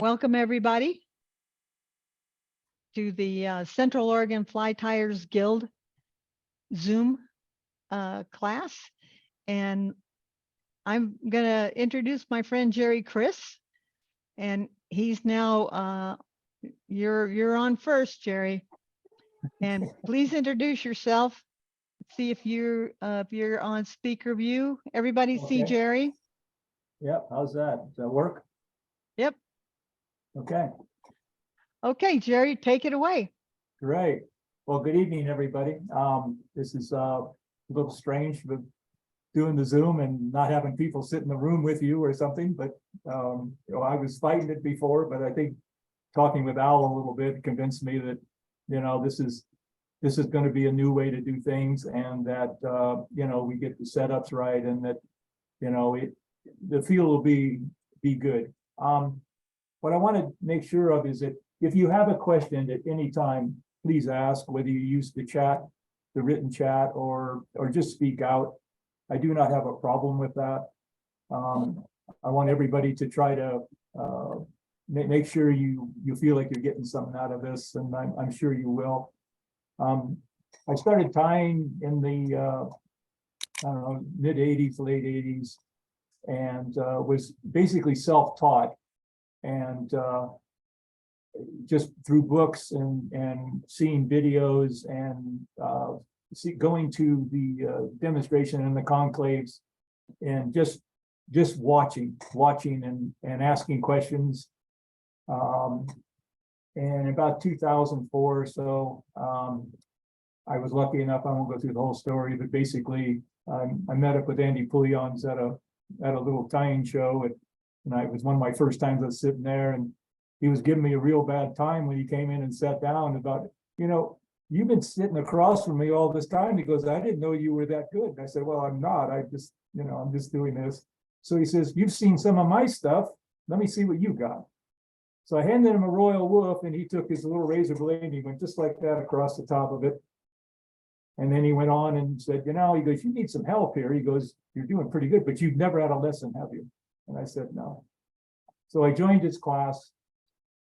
Welcome everybody to the Central Oregon Fly Tires Guild Zoom class. And I'm going to introduce my friend Jerry Criss. And he's now, you're on first, Jerry. And please introduce yourself. See if you're on speaker view. Everybody see Okay. Jerry? Yep, how's that? Does that work? Yep. Okay, Okay, Jerry, take it away. great. Well, good evening, everybody. This is a little strange with doing the Zoom and not having people sit in the room with you or something, but I was fighting it before, but I think talking with Al a little bit convinced me that, this is going to be a new way to do things, and that we get the setups right, and that the feel will be good. What I want to make sure of is that if you have a question at any time, please ask, whether you use the chat, the written chat, or just speak out. I do not have a problem with that. I want everybody to try to make sure you feel like you're getting something out of this, and I'm sure you will. I started tying in the I don't know, mid 80s, late 80s, and was basically self-taught, and just through books and seeing videos, and going to the demonstration and the conclaves, and just watching and asking questions. And about 2004 or so, I was lucky enough, I won't go through the whole story, but basically I met up with Andy Pullions at a little tying show, and it was one of my first times I was sitting there, and he was giving me a real bad time when he came in and sat down about, you've been sitting across from me all this time. He goes, I didn't know you were that good. And I said, well, I'm not. I'm just doing this. So he says, you've seen some of my stuff. Let me see what you got. So I handed him a Royal Wolf, and he took his little razor blade and he went just like that across the top of it. And then he went on and said, he goes, you need some help here. He goes, you're doing pretty good, but you've never had a lesson, have you? And I said, no. So I joined his class,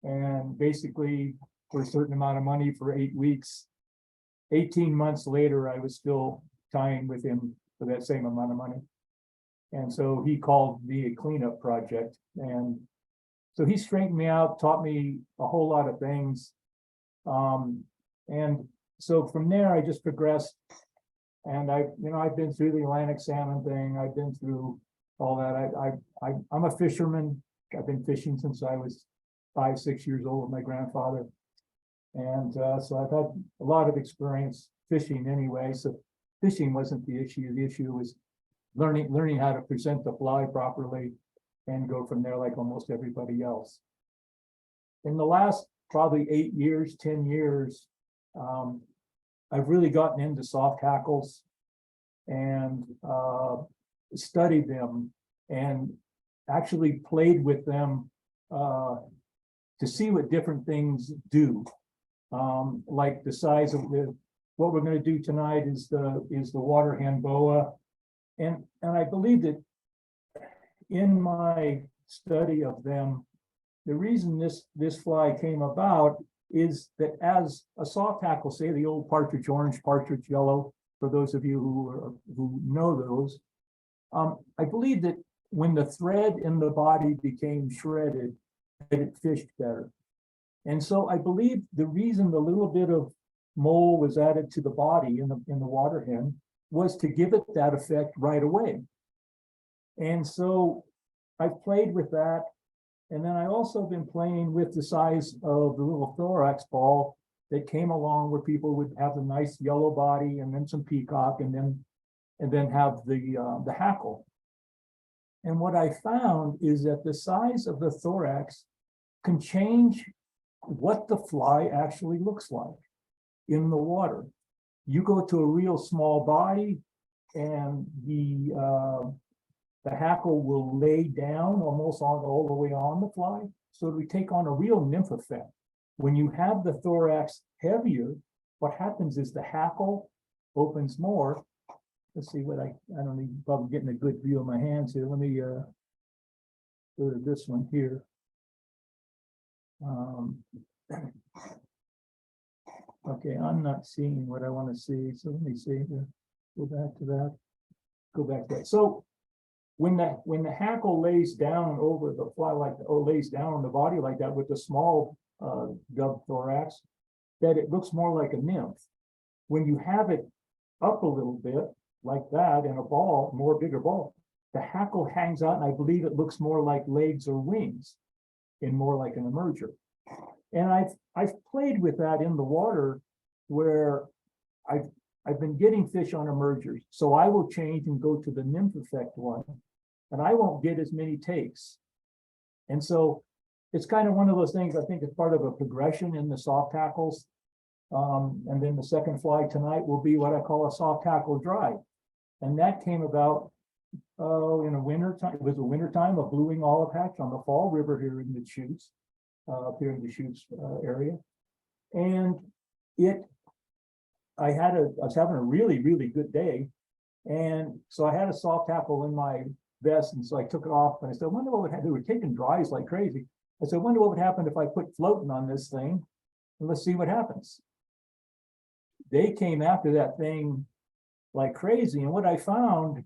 and basically for a certain amount of money for 8 weeks, 18 months later, I was still tying with him for that same amount of money. And so he called me a cleanup project. And so he straightened me out, taught me a whole lot of things. And so from there, I just progressed. And I've been through the Atlantic salmon thing. I've been through all that. I'm a fisherman. I've been fishing since I was 5, 6 years old with my grandfather. And so I've had a lot of experience fishing anyway. So fishing wasn't the issue. The issue was learning how to present the fly properly and go from there like almost everybody else. In the last probably 8 years, 10 years, I've really gotten into soft hackles and studied them and actually played with them to see what different things do. Like the size of what we're going to do tonight is the water hen boa. And I believe that in my study of them, the reason this fly came about is that as a soft hackle, say the old partridge orange, partridge yellow, for those of you who know those, I believe that when the thread in the body became shredded, that it fished better. And so I believe the reason the little bit of mole was added to the body in the water hen was to give it that effect right away. And so I've played with that. And then I also been playing with the size of the little thorax ball that came along, where people would have a nice yellow body and then some peacock, and then have the hackle. And what I found is that the size of the thorax can change what the fly actually looks like in the water. You go to a real small body, and the hackle will lay down almost all the way on the fly. So we take on a real nymph effect. When you have the thorax heavier, what happens is the hackle opens more. Let's see what I don't need, probably getting a good view of my hands here. Let me go to this one here. Um, Okay, I'm not seeing what I want to see, so let me see here. Go back to that. Go back to that. So when the hackle lays down over the fly like lays down on the body like that with the small gub thorax, that it looks more like a nymph. When you have it up a little bit like that in a ball, more bigger ball, the hackle hangs out, and I believe it looks more like legs or wings, and more like an emerger. And I've played with that in the water where I've been getting fish on emergers. So I will change and go to the nymph effect one, and I won't get as many takes. And so it's kind of one of those things I think is part of a progression in the soft hackles. And then the second fly tonight will be what I call a soft hackle dry. And that came about in a winter time. It was a winter time, a blueing olive hatch on the Fall River here in the Chutes. Up here in the Chutes area. And I was having a really, really good day. And so I had a soft hackle in my vest. And so I took it off and I said, I wonder what would happen. They were taking dries like crazy. I said, I wonder what would happen if I put floating on this thing and let's see what happens. They came after that thing like crazy. And what I found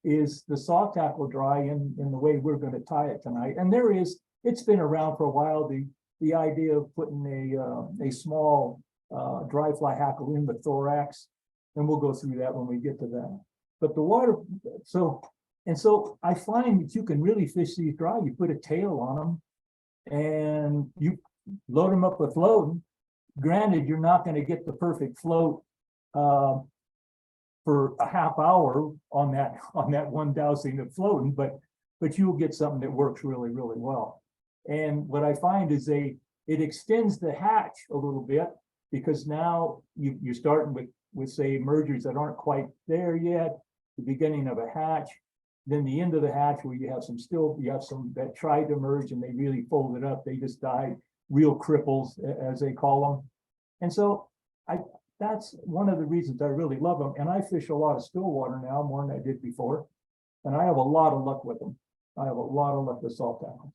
is the soft hackle dry in the way we're going to tie it tonight. And it's been around for a while, the idea of putting a small dry fly hackle in the thorax, and we'll go through that when we get to that. But the water, so I find that you can really fish these dry. You put a tail on them, and you load them up with floating. Granted, you're not going to get the perfect float for a half hour on that one dousing of floating, but you'll get something that works really, really well. And what I find is it extends the hatch a little bit, because now you're starting with say emergers that aren't quite there yet, the beginning of a hatch, then the end of the hatch where you have some that tried to emerge and they really folded up, they just died, real cripples as they call them. And so that's one of the reasons I really love them. And I fish a lot of still water now, more than I did before, and I have a lot of luck with them. I have a lot of luck with salt hackles.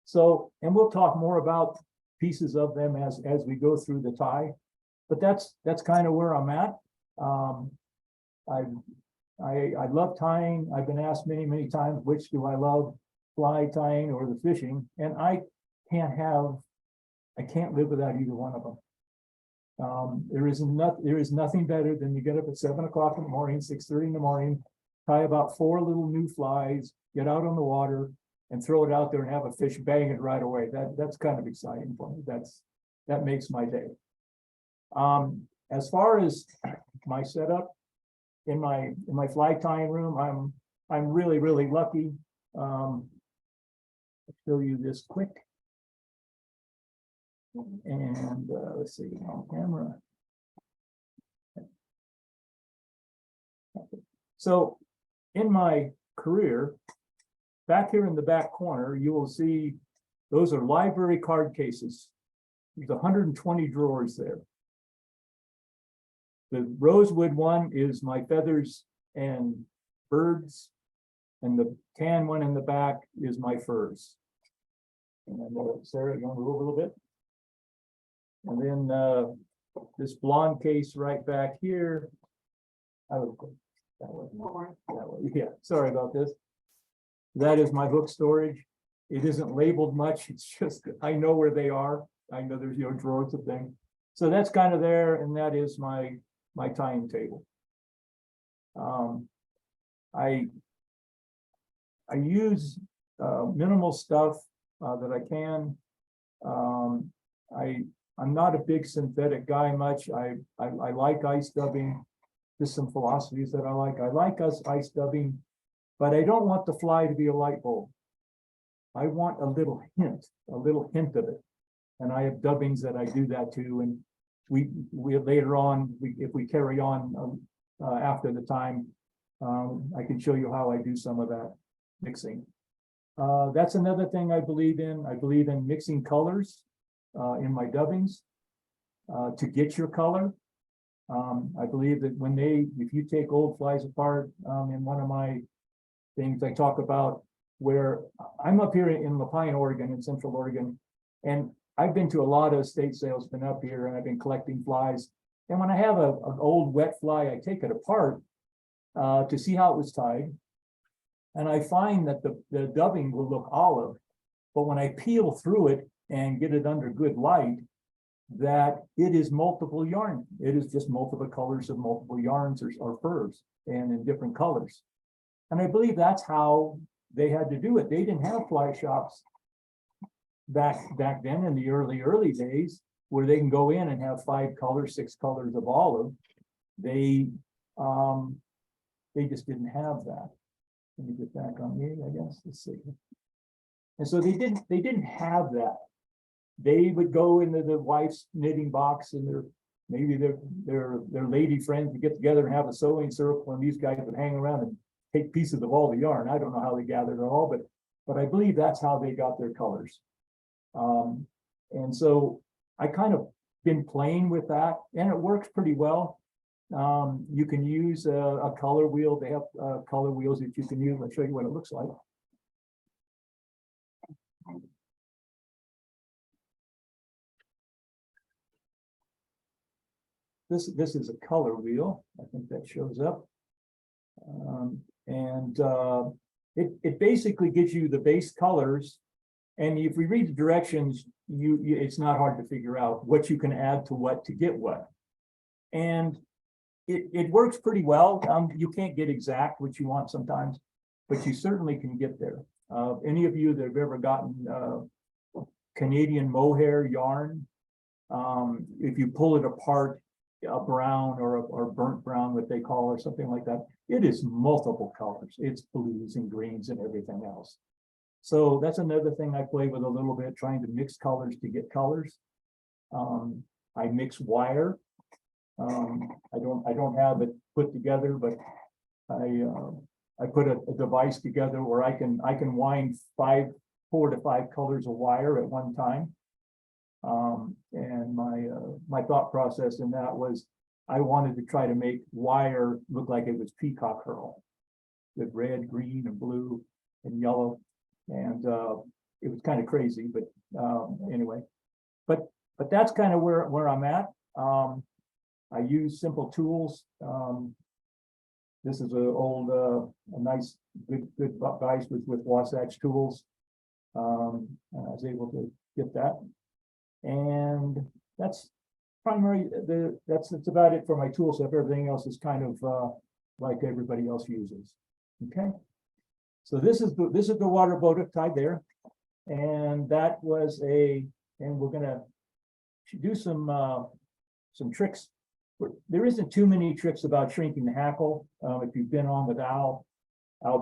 So, and we'll talk more about pieces of them as we go through the tie, but that's kind of where I'm at. I love tying. I've been asked many, many times, which do I love, fly tying or the fishing? And I can't live without either one of them. There is nothing better than you get up at 7 o'clock in the morning, 6:30 in the morning, tie about 4 little new flies, get out on the water, and throw it out there and have a fish bang it right away. That's kind of exciting for me. That makes my day. As far as my setup in my fly tying room, I'm really, really lucky. I'll show you this quick. And let's see on camera. So in my career, back here in the back corner, you will see those are library card cases. There's 120 drawers there. The rosewood one is my feathers and birds, and the tan one in the back is my furs. And then Sarah, you want to move a little bit? And then this blonde case right back here. I would go that way. Yeah, sorry about this. That is my book storage. It isn't labeled much. It's just, I know where they are. I know there's, drawers of things. So that's kind of there. And that is my tying table. I use minimal stuff that I can. I'm not a big synthetic guy much. I like ice dubbing. There's some philosophies that I like. I like ice dubbing, but I don't want the fly to be a light bulb. I want a little hint of it. And I have dubbings that I do that too. And we later on, if we carry on after the time, I can show you how I do some of that mixing. That's another thing I believe in. I believe in mixing colors in my dubbings to get your color. I believe that if you take old flies apart, in one of my things I talk about where I'm up here in La Pine, Oregon, in Central Oregon, and I've been to a lot of estate sales, been up here, and I've been collecting flies. And when I have an old wet fly, I take it apart to see how it was tied. And I find that the dubbing will look olive, but when I peel through it and get it under good light, that it is multiple yarn. It is just multiple colors of multiple yarns or furs, and in different colors. And I believe that's how they had to do it. They didn't have fly shops back then in the early days where they can go in and have 5 colors, 6 colors of olive. They just didn't have that. Let me get back on me, I guess. Let's see. And so they didn't have that. They would go into the wife's knitting box and maybe their lady friends would get together and have a sewing circle, and these guys would hang around and take pieces of all the yarn. I don't know how they gathered it all, but I believe that's how they got their colors. And so I kind of been playing with that, and it works pretty well. You can use a color wheel. They have color wheels that you can use. I'll show you what it looks like. This is a color wheel. I think that shows up. It basically gives you the base colors. And if we read the directions, it's not hard to figure out what you can add to what to get what. And it works pretty well. You can't get exact what you want sometimes, but you certainly can get there. Any of you that have ever gotten Canadian mohair yarn, if you pull it apart, a brown or burnt brown, what they call, or something like that, it is multiple colors. It's blues and greens and everything else. So that's another thing I play with a little bit, trying to mix colors to get colors. I mix wire. I don't have it put together, but I put a device together where I can wind 4 to 5 colors of wire at one time. And my thought process in that was I wanted to try to make wire look like it was peacock herl with red, green, and blue and yellow. And it was kind of crazy, but anyway, but that's kind of where I'm at. I use simple tools. This is a nice good device with Wasatch tools. I was able to get that, and that's primary. That's about it for my tool set. Everything else is kind of like everybody else uses. Okay. So this is the water boat tied there, and that was and we're gonna do some tricks. There isn't too many tricks about shrinking the hackle. If you've been on with Al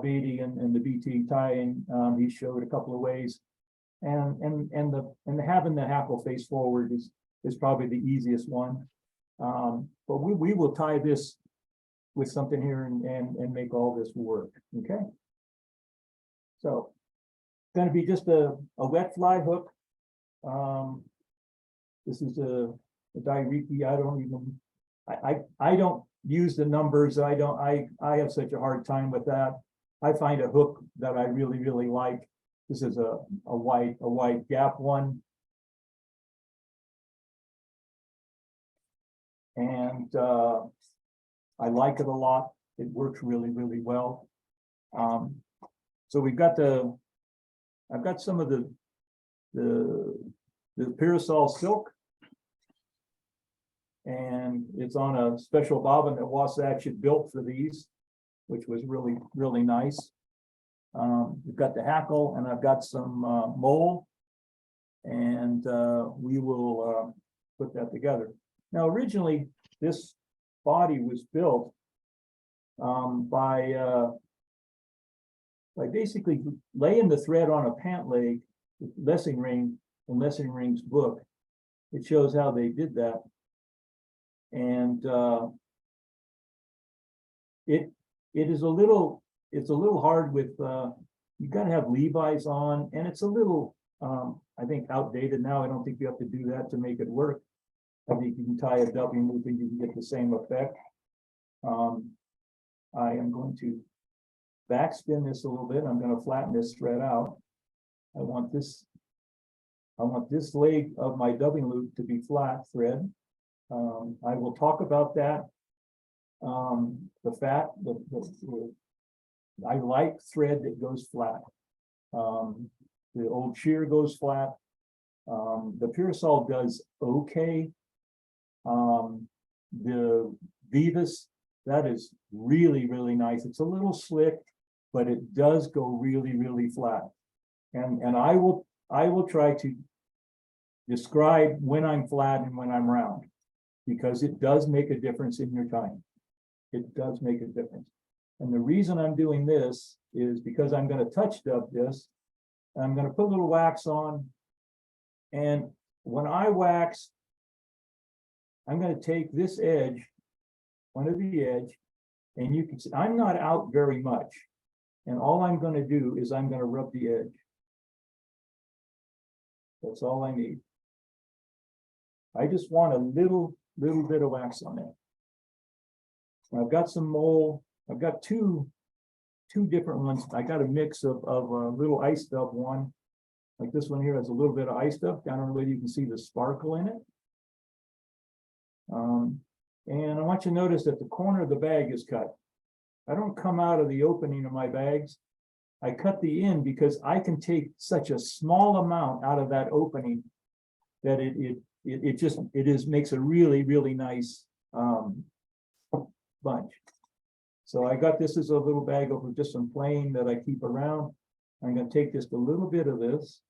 Beatty and the BT tying, he showed a couple of ways, and having the hackle face forward is probably the easiest one. But we will tie this with something here and make all this work. Okay. So it's going to be just a wet fly hook. This is a Dairiki. I don't use the numbers. I have such a hard time with that. I find a hook that I really like. This is a white gap one. And I like it a lot. It works really well. So we've got I've got some of the Parasol silk, and it's on a special bobbin that Wasatch had built for these, which was really nice. We've got the hackle, and I've got some mole, and we will put that together. Now, originally, this body was built by basically laying the thread on a pant leg with Lessing Ring in Lessing Ring's book. It shows how they did that. And it is it's a little hard with you got to have Levi's on, and it's a little I think outdated now. I don't think you have to do that to make it work. I think you can tie a W loop and you can get the same effect. I am going to backspin this a little bit. I'm going to flatten this thread out. I want this I want this leg of my dubbing loop to be flat thread. I will talk about that. I like thread that goes flat. The old shear goes flat. The Purasol does okay. The Vivas, that is really, really nice. It's a little slick, but it does go really, really flat. And I will try to describe when I'm flat and when I'm round, because it does make a difference in your time. It does make a difference. And the reason I'm doing this is because I'm going to touch dub this. I'm going to put a little wax on. And when I wax, I'm going to take this edge, one of the edge, and you can see I'm not out very much. And all I'm going to do is I'm going to rub the edge. That's all I need. I just want a little bit of wax on it. I've got some mole. I've got two different ones. I got a mix of a little ice dub one. Like this one here has a little bit of ice dub. I don't know whether you can see the sparkle in it. And I want you to notice that the corner of the bag is cut. I don't come out of the opening of my bags. I cut the end because I can take such a small amount out of that opening that it makes a really, really nice bunch. So I got this as a little bag of just some plain that I keep around. I'm going to take just a little bit of this.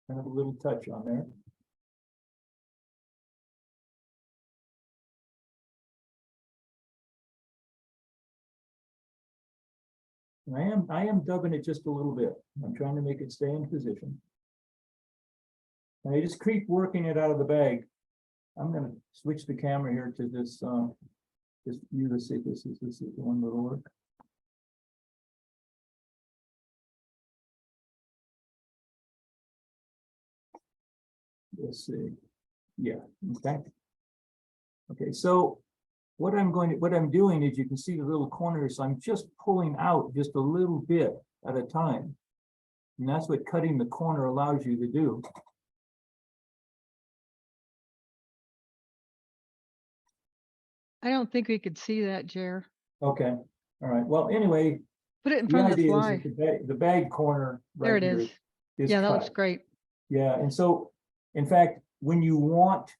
And have a little touch on there. And I am dubbing it just a little bit. I'm trying to make it stay in position. And I just keep working it out of the bag. I'm going to switch the camera here to this view to see if this is the one that'll work. Let's see. Yeah, okay. Okay, so what I'm doing is you can see the little corners. I'm just pulling out just a little bit at a time. And that's what cutting the corner allows you to do. I don't think we could see that, Jer. Okay, all right. Well, anyway, Put it in the front of the idea is fly. that the bag corner There right it here is. is Yeah, that cut. looks great. Yeah, and so, in fact, when you want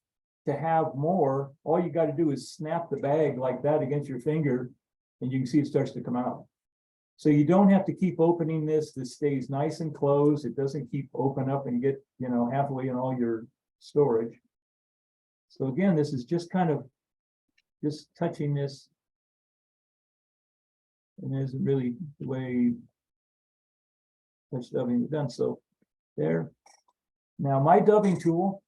to have more, all you got to do is snap the bag like that against your finger, and you can see it starts to come out. So you don't have to keep opening this. This stays nice and closed. It doesn't keep open up and get, halfway in all your storage. So again, this is just kind of just touching this. And it isn't really the way touch dubbing is done. So there. Now my dubbing tool.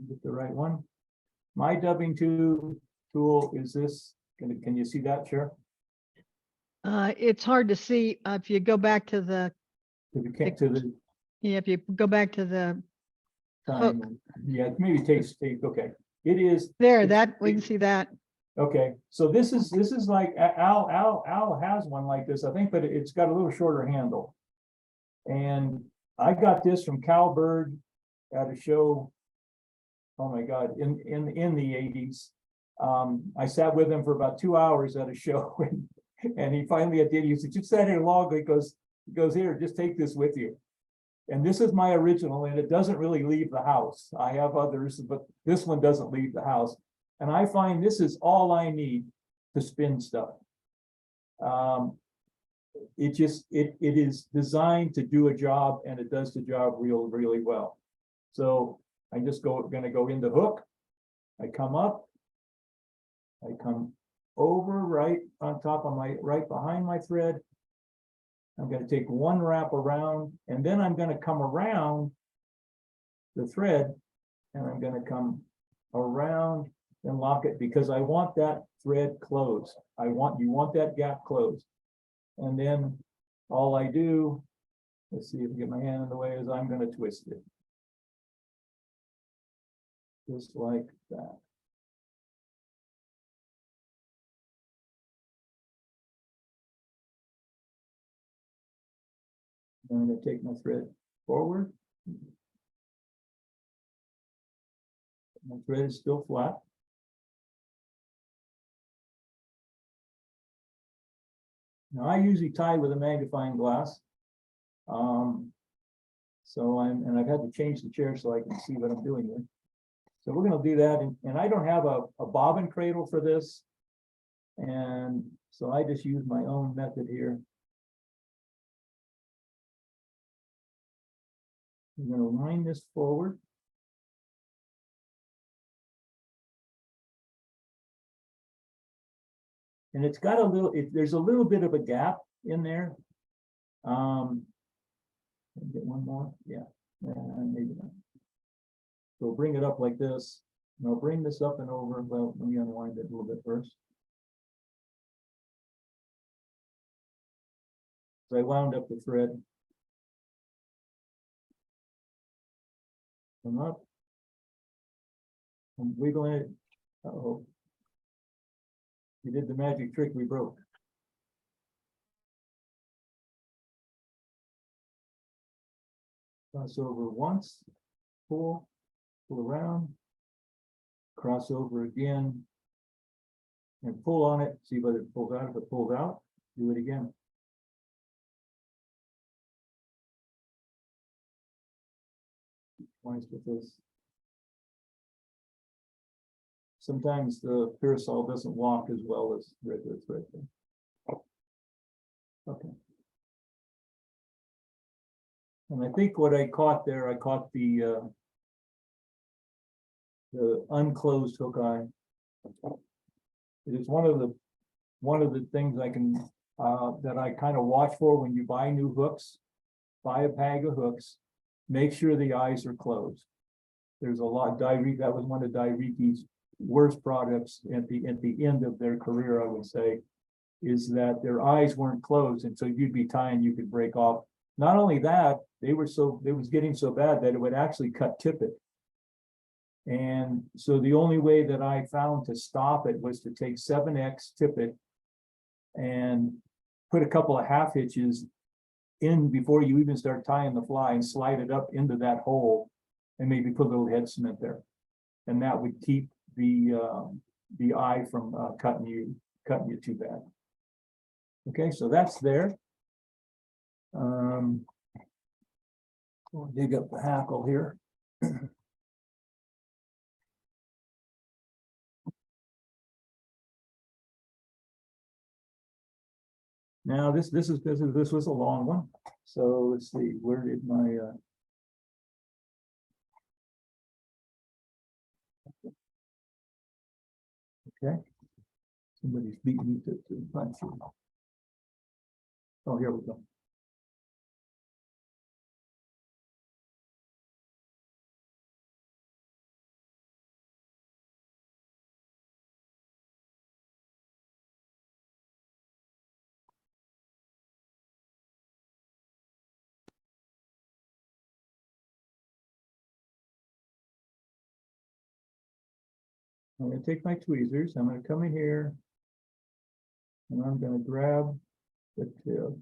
Get the right one. My dubbing tool is this. Can you see that, Chair? It's hard to see if you go back to the if you go back to the hook. time. Yeah, maybe take. Okay, it is There. That we can see that. Okay, so this is like Al has one like this, I think, but it's got a little shorter handle. And I got this from Cal Berg at a show. Oh my God, in the 80s. I sat with him for about 2 hours at a show, and he finally at the end, he said, "Just sat here long." He goes, "Here, just take this with you." And this is my original, and it doesn't really leave the house. I have others, but this one doesn't leave the house. And I find this is all I need to spin stuff. It is designed to do a job, and it does the job really well. So I just gonna go into hook. I come up. I come over right on top of right behind my thread. I'm going to take one wrap around, and then I'm going to come around the thread, and I'm going to come around and lock it because I want that thread closed. You want that gap closed. And then all I do, let's see if I get my hand in the way, is I'm going to twist it. Just like that. I'm going to take my thread forward. My thread is still flat. Now I usually tie with a magnifying glass. And I've had to change the chair so I can see what I'm doing here. So we're going to do that, and I don't have a bobbin cradle for this. And so I just use my own method here. I'm going to wind this forward. And it's got a little, there's a little bit of a gap in there. Get one more, yeah, maybe not. So bring it up like this, and I'll bring this up and over. Well, let me unwind it a little bit first. So I wound up the thread. Come up. I'm wiggling it. Uh-oh. We did the magic trick, we broke. Cross over once, pull around, cross over again, and pull on it, see whether it pulls out. If it pulls out, do it again. Twice with this. Sometimes the parasol doesn't walk as well as regular thread. Okay. And I think what I caught there, I caught the unclosed hook eye. It is one of the things I can that I kind of watch for when you buy new hooks. Buy a bag of hooks, make sure the eyes are closed. There's a lot. That was one of Dairiki's worst products at the end of their career, I would say, is that their eyes weren't closed, and so you'd be tying, you could break off. Not only that, it was getting so bad that it would actually cut tippet. And so the only way that I found to stop it was to take 7X tippet and put a couple of half hitches in before you even start tying the fly, and slide it up into that hole, and maybe put a little head cement there, and that would keep the eye from cutting you too bad. Okay, so that's there. We'll dig up the hackle here. Now this was a long one. So let's see, where did my okay. Somebody's beating me to punch you. Oh, here we go. I'm going to take my tweezers. I'm going to come in here, and I'm going to grab the tip.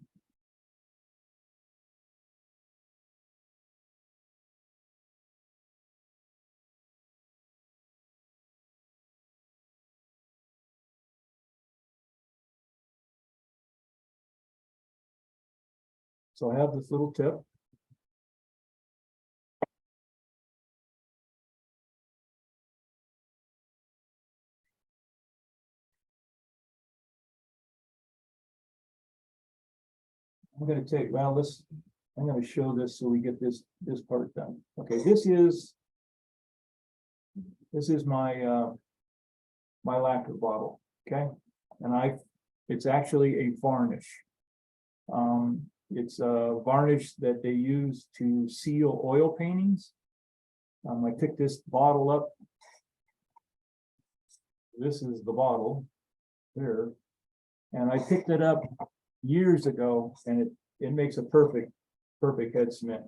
So I have this little tip. I'm going to take, well, I'm going to show this so we get this part done. Okay, this is my my lacquer bottle. Okay, and it's actually a varnish. It's a varnish that they use to seal oil paintings. I picked this bottle up. This is the bottle there, and I picked it up years ago, and it makes a perfect head cement.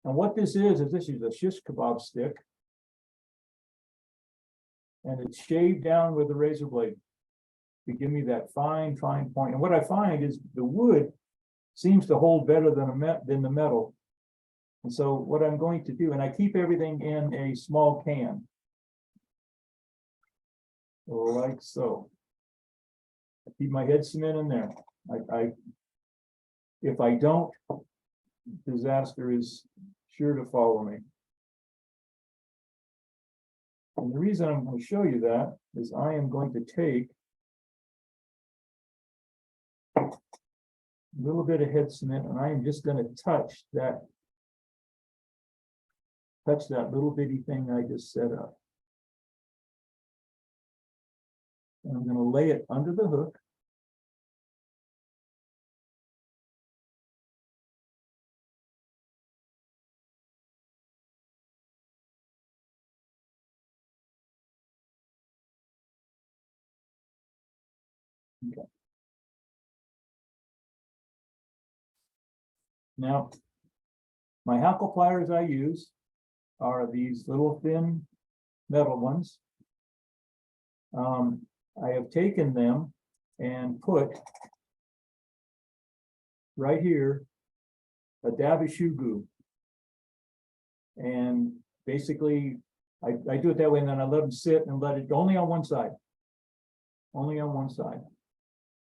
And what this is this is a shish kebab stick. And it's shaved down with a razor blade to give me that fine point. And what I find is the wood seems to hold better than the metal. And so what I'm going to do, and I keep everything in a small can. Like so. I keep my head cement in there. If I don't, disaster is sure to follow me. And the reason I'm going to show you that is I am going to take a little bit of head cement and I am just going to touch that little bitty thing I just set up. And I'm going to lay it under the hook. Okay. Now, my hackle pliers I use are these little thin metal ones. I have taken them and put right here a dab of shoe glue. And basically, I do it that way, and then I let them sit and let it only on one side. Only on one side.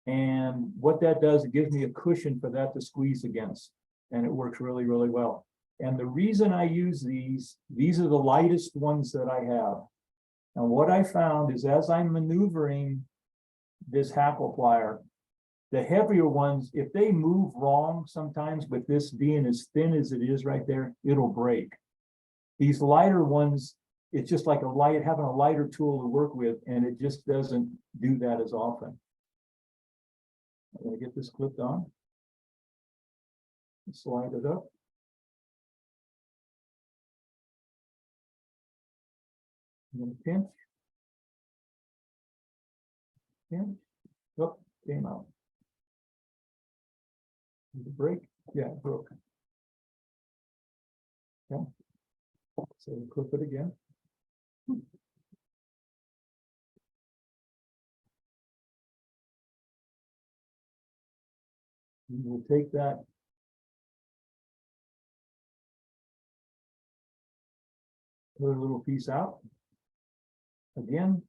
And what that does, it gives me a cushion for that to squeeze against. And it works really, really well. And the reason I use these are the lightest ones that I have. And what I found is as I'm maneuvering this hackle plier, the heavier ones, if they move wrong sometimes, with this being as thin as it is right there, it'll break. These lighter ones, it's just like having a lighter tool to work with, and it just doesn't do that as often. I'm going to get this clipped on. Slide it up. I'm going to pinch. Pinch. Oh, came out. Did it break? Yeah, it broke. Okay. So we'll clip it again. And we'll take that. Put a little piece out. Again,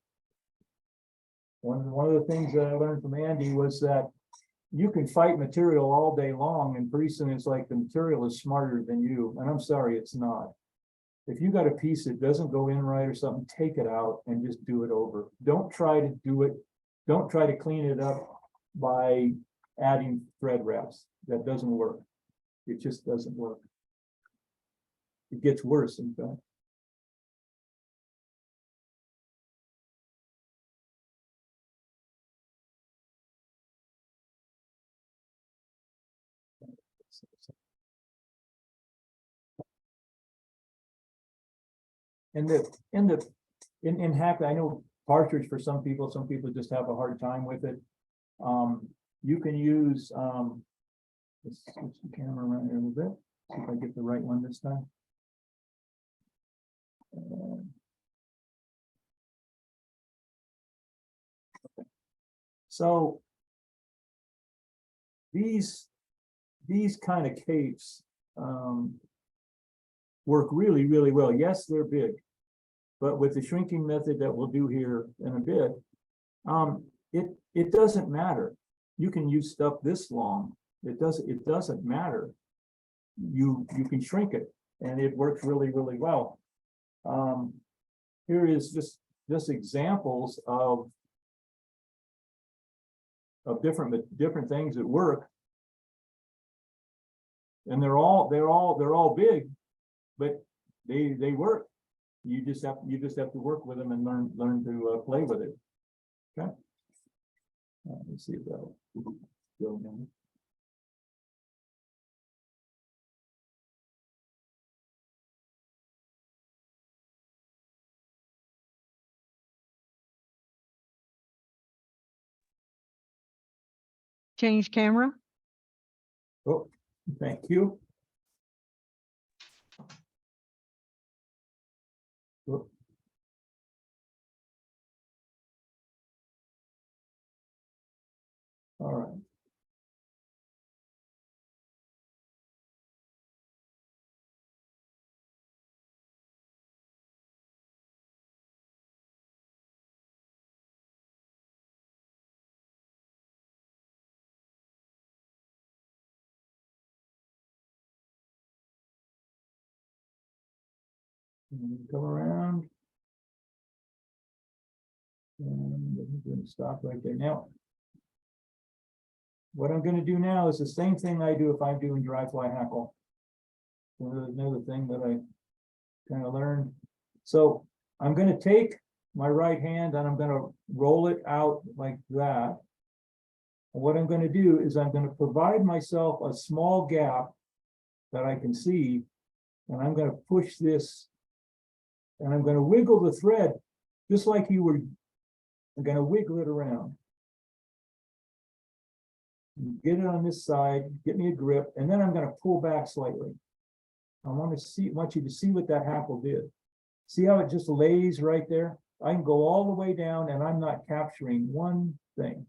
one of the things that I learned from Andy was that you can fight material all day long, and pretty soon it's like the material is smarter than you. And I'm sorry, it's not. If you got a piece that doesn't go in right or something, take it out and just do it over. Don't try to do it. Don't try to clean it up by adding thread wraps. That doesn't work. It just doesn't work. It gets worse, in fact. In hack, I know partridge for some people just have a hard time with it. You can use let's switch the camera around here a little bit, see if I get the right one this time. So these kind of capes work really, really well. Yes, they're big, but with the shrinking method that we'll do here in a bit, it doesn't matter. You can use stuff this long. It doesn't matter. You can shrink it, and it works really, really well. Here is just examples of different things that work, and they're all big, but they work. You just have to work with them and learn to play with it. Okay. Let's see if that'll go in. Change camera. Oh, Thank you. Whoop. All right. And come around. And I'm going to stop right there. Now, what I'm going to do now is the same thing I do if I'm doing dry fly hackle. Another thing that I kind of learned. So I'm going to take my right hand and I'm going to roll it out like that. And what I'm going to do is I'm going to provide myself a small gap that I can see, and I'm going to push this, and I'm going to wiggle the thread just like you were. I'm going to wiggle it around. Get it on this side, get me a grip, and then I'm going to pull back slightly. I want you to see what that hackle did. See how it just lays right there? I can go all the way down and I'm not capturing one thing.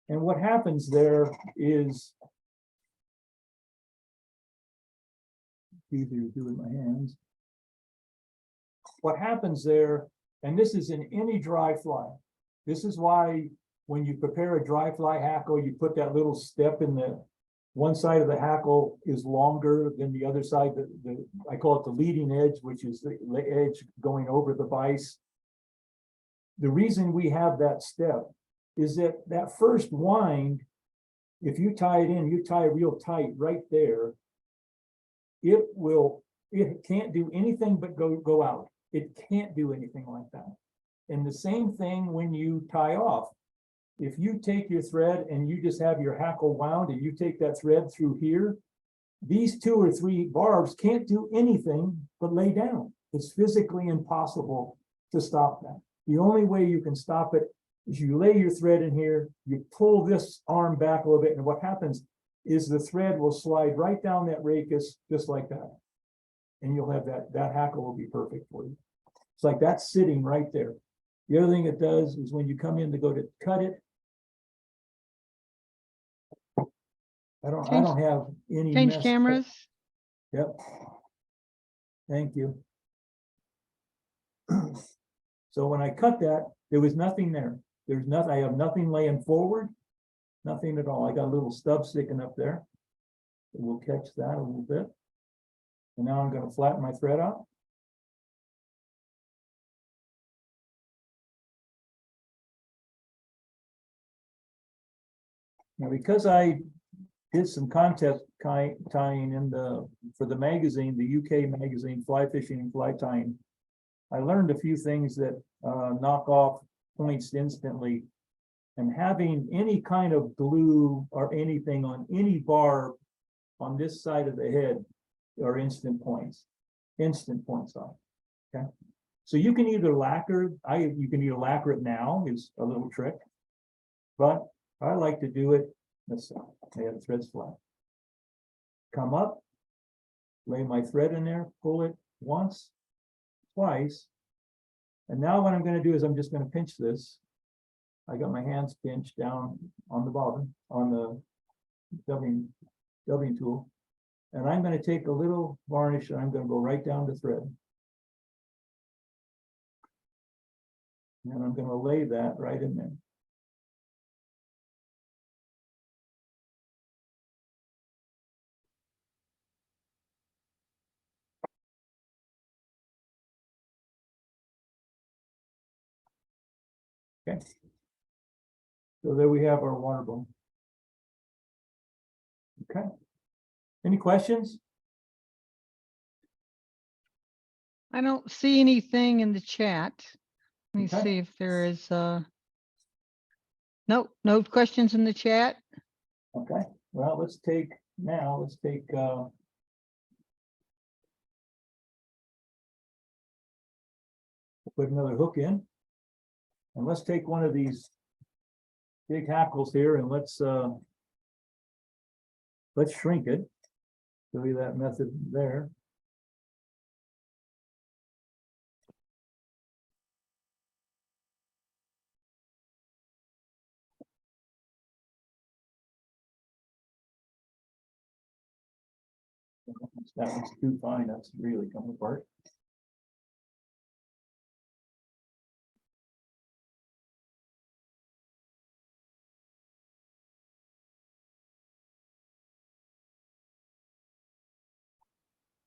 And what happens there is, easier to do with my hands. What happens there, and this is in any dry fly. This is why when you prepare a dry fly hackle, you put that little step in the one side of the hackle is longer than the other side. I call it the leading edge, which is the edge going over the vise. The reason we have that step is that that first wind, if you tie it in, you tie real tight right there, it can't do anything but go out. It can't do anything like that. And the same thing when you tie off. If you take your thread and you just have your hackle wound and you take that thread through here, these 2 or 3 barbs can't do anything but lay down. It's physically impossible to stop that. The only way you can stop it is you lay your thread in here, you pull this arm back a little bit, and what happens is the thread will slide right down that rachis just like that. And you'll have that hackle will be perfect for you. It's like that's sitting right there. The other thing it does is when you come in to go to cut it, I don't have any Change mess. cameras. Yep. Thank you. So when I cut that, there was nothing there. There's nothing, I have nothing laying forward, nothing at all. I got a little stub sticking up there. We'll catch that a little bit. And now I'm going to flatten my thread out. Now, because I did some contest tying in for the magazine, the UK magazine, Fly Fishing and Fly Tying, I learned a few things that knock off points instantly. And having any kind of glue or anything on any barb on this side of the head are instant points off. Okay, so you can either lacquer. You can either lacquer it now is a little trick, but I like to do it. Let's see. I have the threads flat. Come up, lay my thread in there, pull it once, twice, and now what I'm going to do is I'm just going to pinch this. I got my hands pinched down on the bottom on the dubbing tool, and I'm going to take a little varnish and I'm going to go right down the thread, and I'm going to lay that right in there. Okay, so there we have our water bone. Okay, any questions? I don't see anything in the chat. Let me Okay. see if there is nope, no questions in the chat. Okay, well, let's take put another hook in, and let's take one of these big hackles here, and let's let's shrink it. Show you that method there. That one's too fine, that's really coming apart.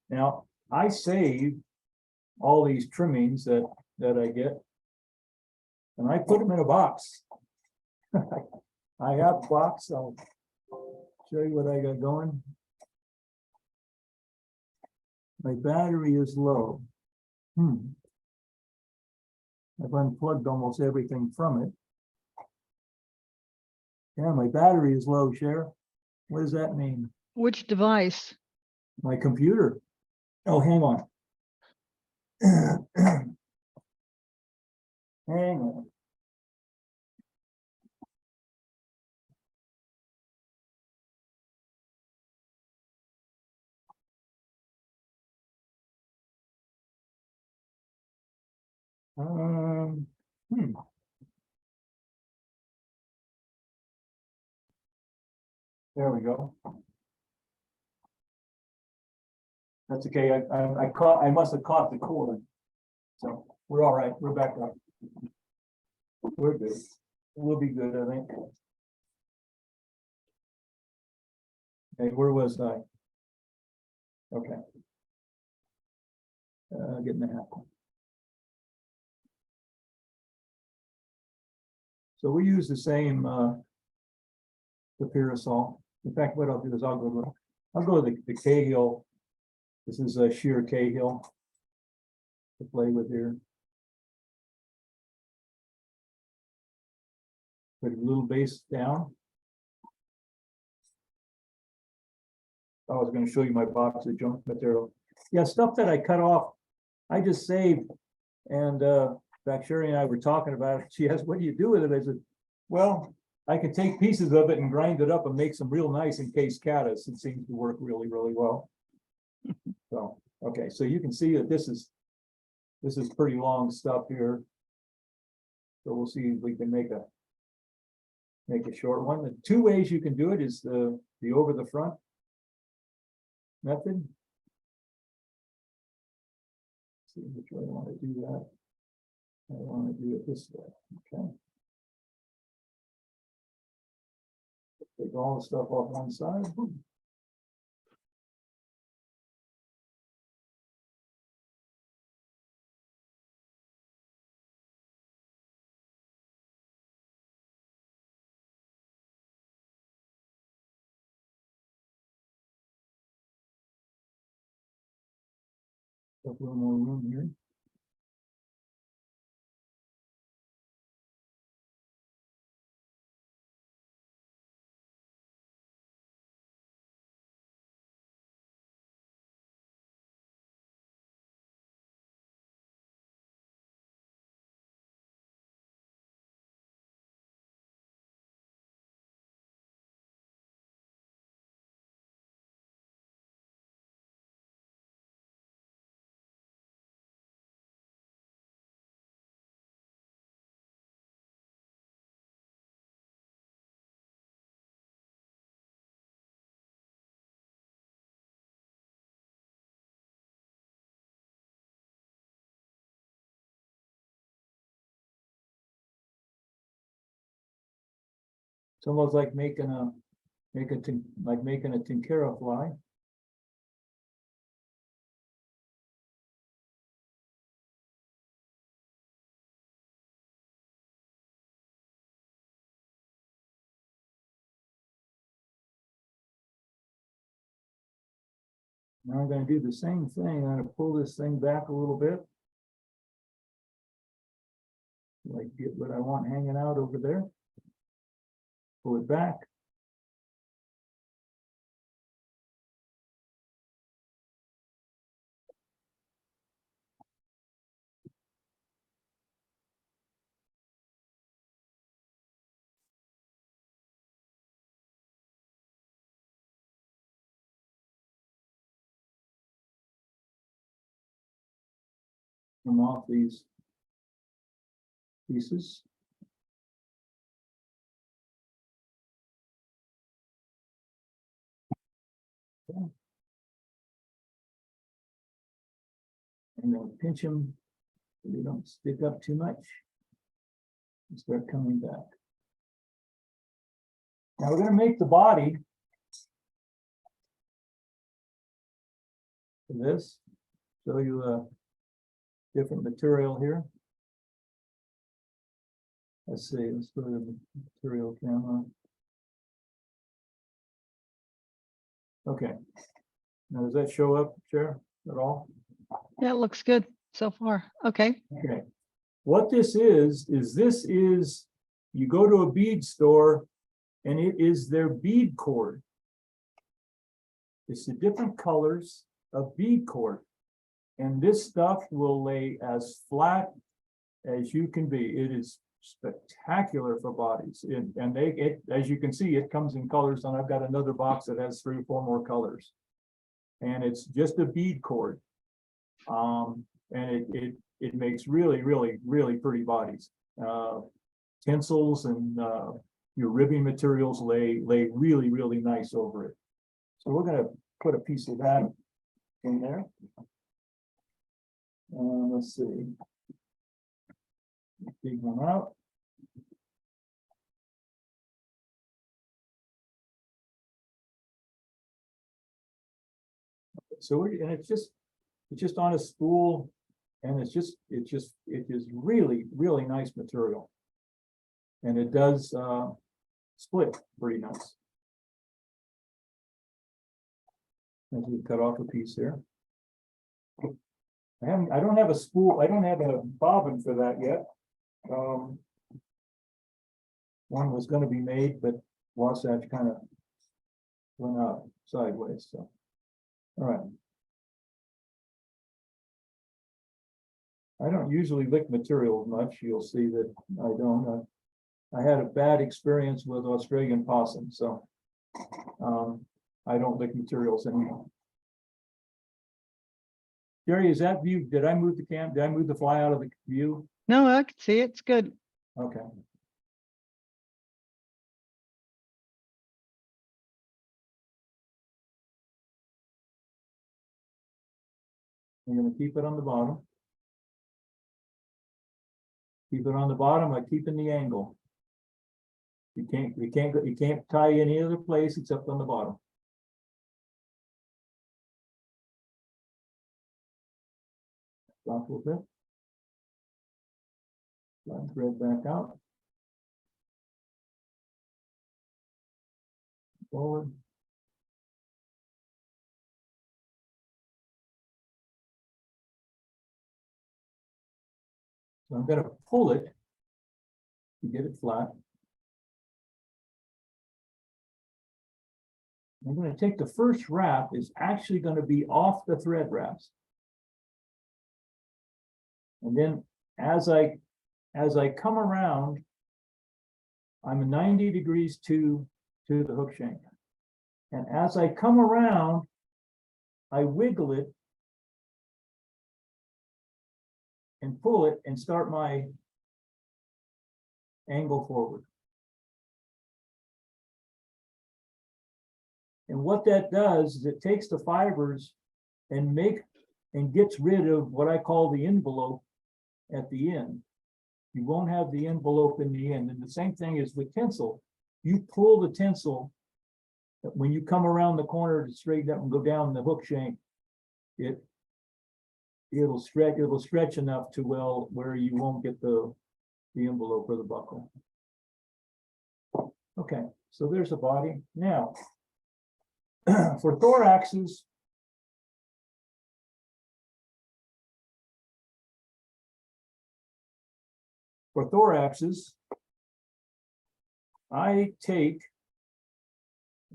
Now, I save all these trimmings that I get, and I put them in a box. I have a box, I'll show you what I got going. My battery is low. I've unplugged almost everything from it. Yeah, my battery is low, Cher. What does that mean? Which device? My computer. Oh, hang on. Hang on. Um, hmm. There we go. That's okay. I must have caught the cord. So we're all right. We're back up. We're good. We'll be good, I think. Hey, where was I? Okay. Getting the hackle. So we use the same the parasol. In fact, what I'll do is I'll go to the Cahill. This is a sheer Cahill to play with here. Put a little base down. I was going to show you my box of junk material. Yeah, stuff that I cut off, I just saved. And back Sherry and I were talking about it. She asked, what do you do with it? I said, well, I could take pieces of it and grind it up and make some real nice encased caddis. It seems to work really, really well. So, okay, so you can see that this is pretty long stuff here. So we'll see if we can make a short one. The two ways you can do it is the over the front method. Let's see which way I want to do that. I want to do it this way. Okay. Take all the stuff off one side. A little more room here. It's almost like making a tinkera fly. Now I'm going to do the same thing. I'm going to pull this thing back a little bit. Like get what I want hanging out over there. Pull it back. them off these pieces. Okay. And then pinch them so they don't stick up too much and start coming back. Now we're going to make the body for this. Show you a different material here. Let's see, let's go to the material camera. Okay. Now does that show up, Chair, at all? Yeah, it looks good so far. Okay. Okay. What this is you go to a bead store and it is their bead cord. It's the different colors of bead cord. And this stuff will lay as flat as you can be. It is spectacular for bodies. As you can see, it comes in colors, and I've got another box that has 3 or 4 more colors. And it's just a bead cord. And it makes really, really, really pretty bodies. Tinsels and your ribbing materials lay really, really nice over it. So we're going to put a piece of that in there. Let's see. Dig one out. So it's just on a spool, and it is really, really nice material. And it does split pretty nice. And we cut off a piece there. I don't have a spool. I don't have a bobbin for that yet. One was going to be made, but Wasatch kind of went out sideways. So, all right. I don't usually lick materials much. You'll see that I don't. I had a bad experience with Australian possum, so I don't lick materials anymore. Jerry, is that view? Did I move the cam? Did I move the fly out of the view? No, I can see it. It's good. Okay. I'm going to keep it on the bottom. Keep it on the bottom by keeping the angle. You can't tie any other place except on the bottom. Stop a little bit. Slide thread back out. Forward. So I'm going to pull it to get it flat. I'm going to take the first wrap is actually going to be off the thread wraps. And then as I come around, I'm 90 degrees to the hook shank. And as I come around, I wiggle it and pull it and start my angle forward. And what that does is it takes the fibers and gets rid of what I call the envelope at the end. You won't have the envelope in the end. And the same thing is with tinsel. You pull the tinsel when you come around the corner to straighten up and go down the hook shank, it'll stretch enough to where you won't get the envelope or the buckle. Okay, so there's the body. Now, for thoraxes, I take,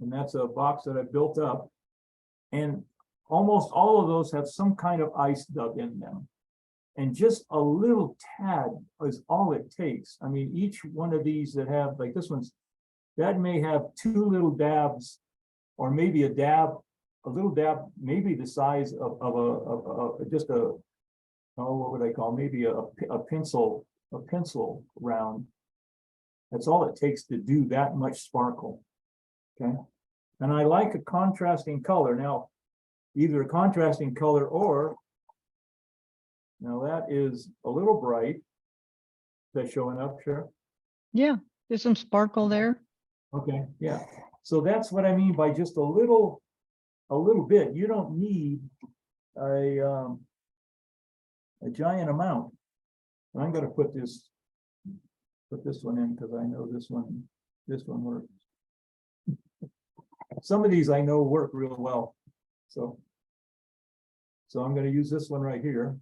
and that's a box that I built up, and almost all of those have some kind of ice dug in them. And just a little tad is all it takes. I mean, each one of these that have, like this one's, that may have 2 little dabs, or maybe a little dab, maybe the size of just a oh, what would I call, maybe a pencil round. That's all it takes to do that much sparkle. Okay. And I like a contrasting color. Now, either a contrasting color or, now that is a little bright. That's showing up, sure. Yeah, there's some sparkle there. Okay, yeah. So that's what I mean by just a little bit. You don't need a giant amount. And I'm gonna put this one in because I know this one works. Some of these I know work real well. So I'm gonna use this one right here.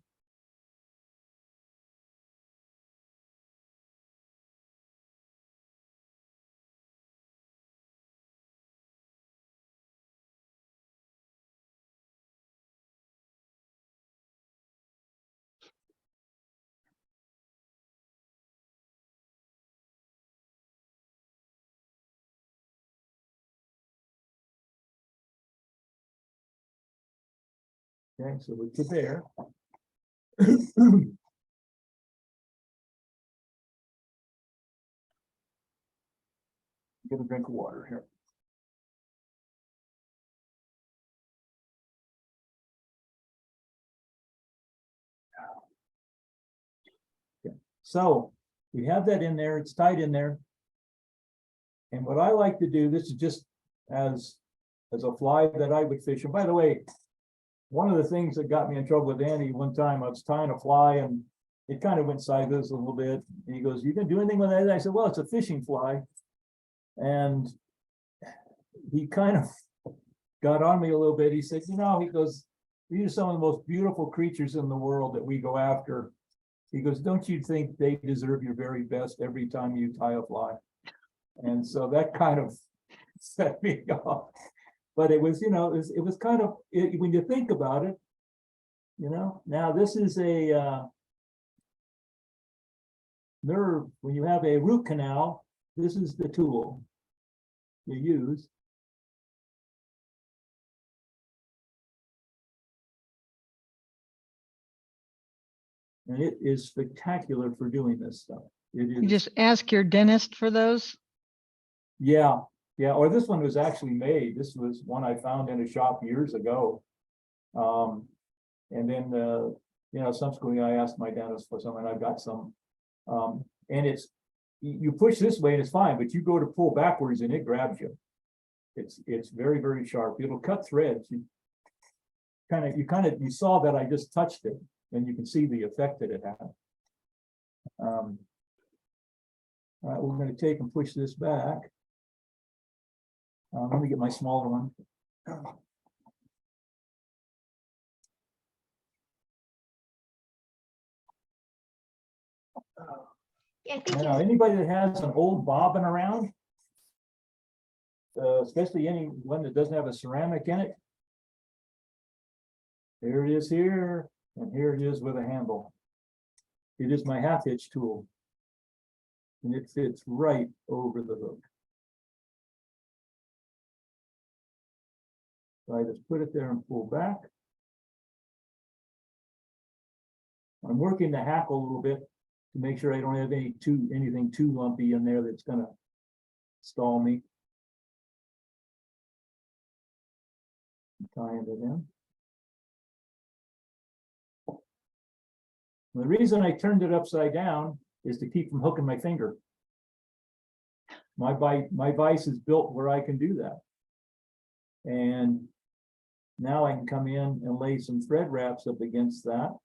Okay, so we get there. Get a drink of water here. Okay. So we have that in there, it's tight in there. And what I like to do, this is just as a fly that I would fish. And by the way, one of the things that got me in trouble with Andy one time, I was tying a fly and it kind of went sideways a little bit. And he goes, "You can do anything with that?" And I said, "Well, it's a fishing fly." And he kind of got on me a little bit. He said, "You know," he goes, "these are some of the most beautiful creatures in the world that we go after." He goes, "Don't you think they deserve your very best every time you tie a fly?" And so that kind of set me off. But it was, it was kind of, when you think about it, now this is a nerve. When you have a root canal, this is the tool you use. And it is spectacular for doing this stuff. It is. You just ask your dentist for those. Yeah, or this one was actually made. This was one I found in a shop years ago. And then, subsequently I asked my dentist for some and I've got some. And it's, you push this way and it's fine, but you go to pull backwards and it grabs you. It's very, very sharp. It'll cut threads. You saw that I just touched it and you can see the effect that it had. All right, we're going to take and push this back. Let me get my smaller one. Anybody that has an old bobbin around, especially anyone that doesn't have a ceramic in it, there it is here, and here it is with a handle. It is my half hitch tool, and it fits right over the hook. So I just put it there and pull back. I'm working the hackle a little bit to make sure I don't have anything too lumpy in there that's gonna stall me. Tying it in. The reason I turned it upside down is to keep from hooking my finger. My vise is built where I can do that. And now I can come in and lay some thread wraps up against that.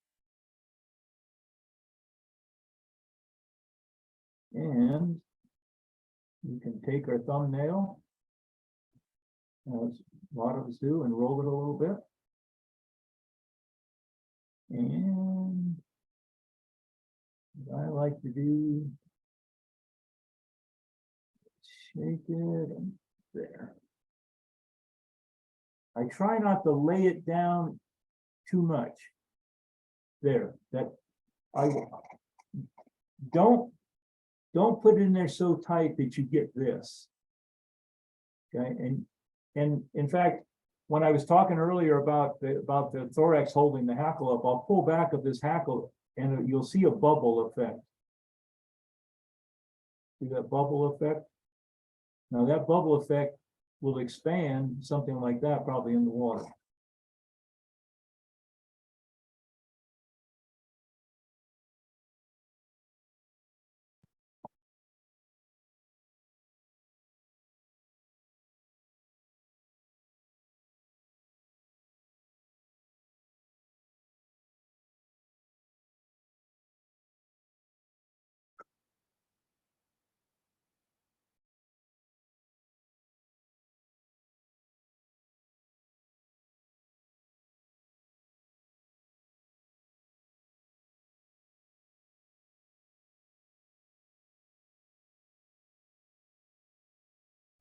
And we can take our thumbnail, as a lot of us do, and roll it a little bit. And what I like to do, shake it and there. I try not to lay it down too much. There, that I don't put it in there so tight that you get this. Okay, and in fact, when I was talking earlier about the thorax holding the hackle up, I'll pull back of this hackle and you'll see a bubble effect. See that bubble effect? Now that bubble effect will expand something like that probably in the water.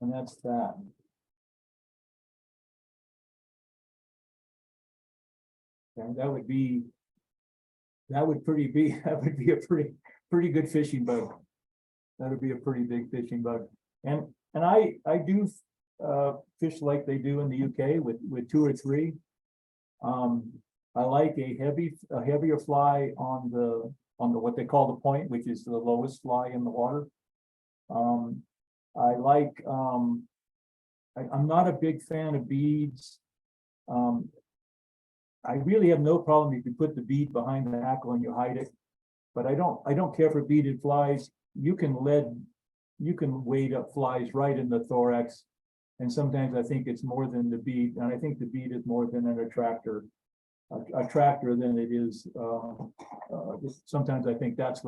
And that's that. And that would be that would be a pretty good fishing bug. That would be a pretty big fishing bug. And I do fish like they do in the UK with 2 or 3. I like a heavier fly on the what they call the point, which is the lowest fly in the water. I like I'm not a big fan of beads. I really have no problem if you put the bead behind the hackle and you hide it, but I don't care for beaded flies. You can weight up flies right in the thorax, and sometimes I think it's more than the bead, and I think the bead is more than an attractor than it is. Sometimes I think that's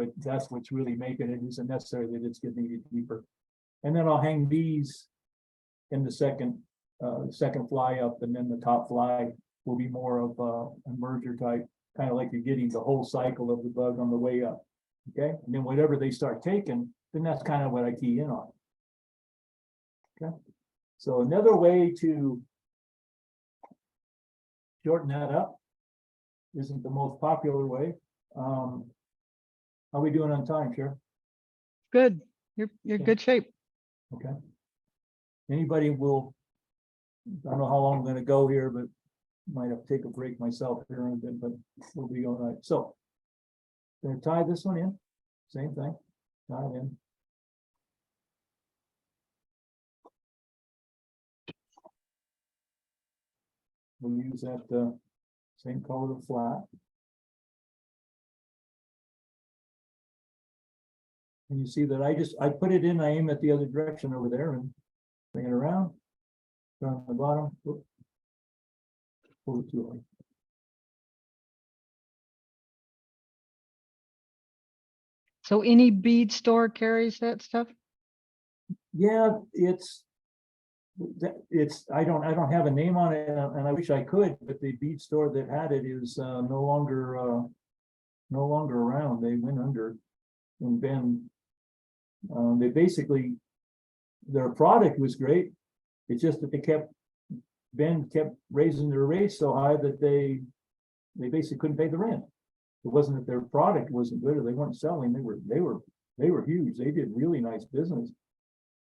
what's really making it. Isn't necessarily that it's getting it deeper. And then I'll hang these in the second fly up, and then the top fly will be more of a merger type, kind of like you're getting the whole cycle of the bug on the way up. Okay, and then whatever they start taking, then that's kind of what I key in on. Okay, so another way to shorten that up isn't the most popular way. How are we doing on time, Sheriff? Good. You're good shape. Okay. Anybody will, I don't know how long I'm gonna go here, but might have to take a break myself here in a bit, but we'll be all right. So gonna tie this one in, same thing, tie it in. We'll use that same color of flat. And you see that I put it in, I aim at the other direction over there and bring it around. From the bottom. Whoop. Pull it too hard. So any bead store carries that stuff? Yeah, it's I don't have a name on it, and I wish I could, but the bead store that had it is no longer around. They went under in Bend. They basically, their product was great. It's just that Bend kept raising their rates so high that they basically couldn't pay the rent. It wasn't that their product wasn't good or they weren't selling. They were huge. They did really nice business,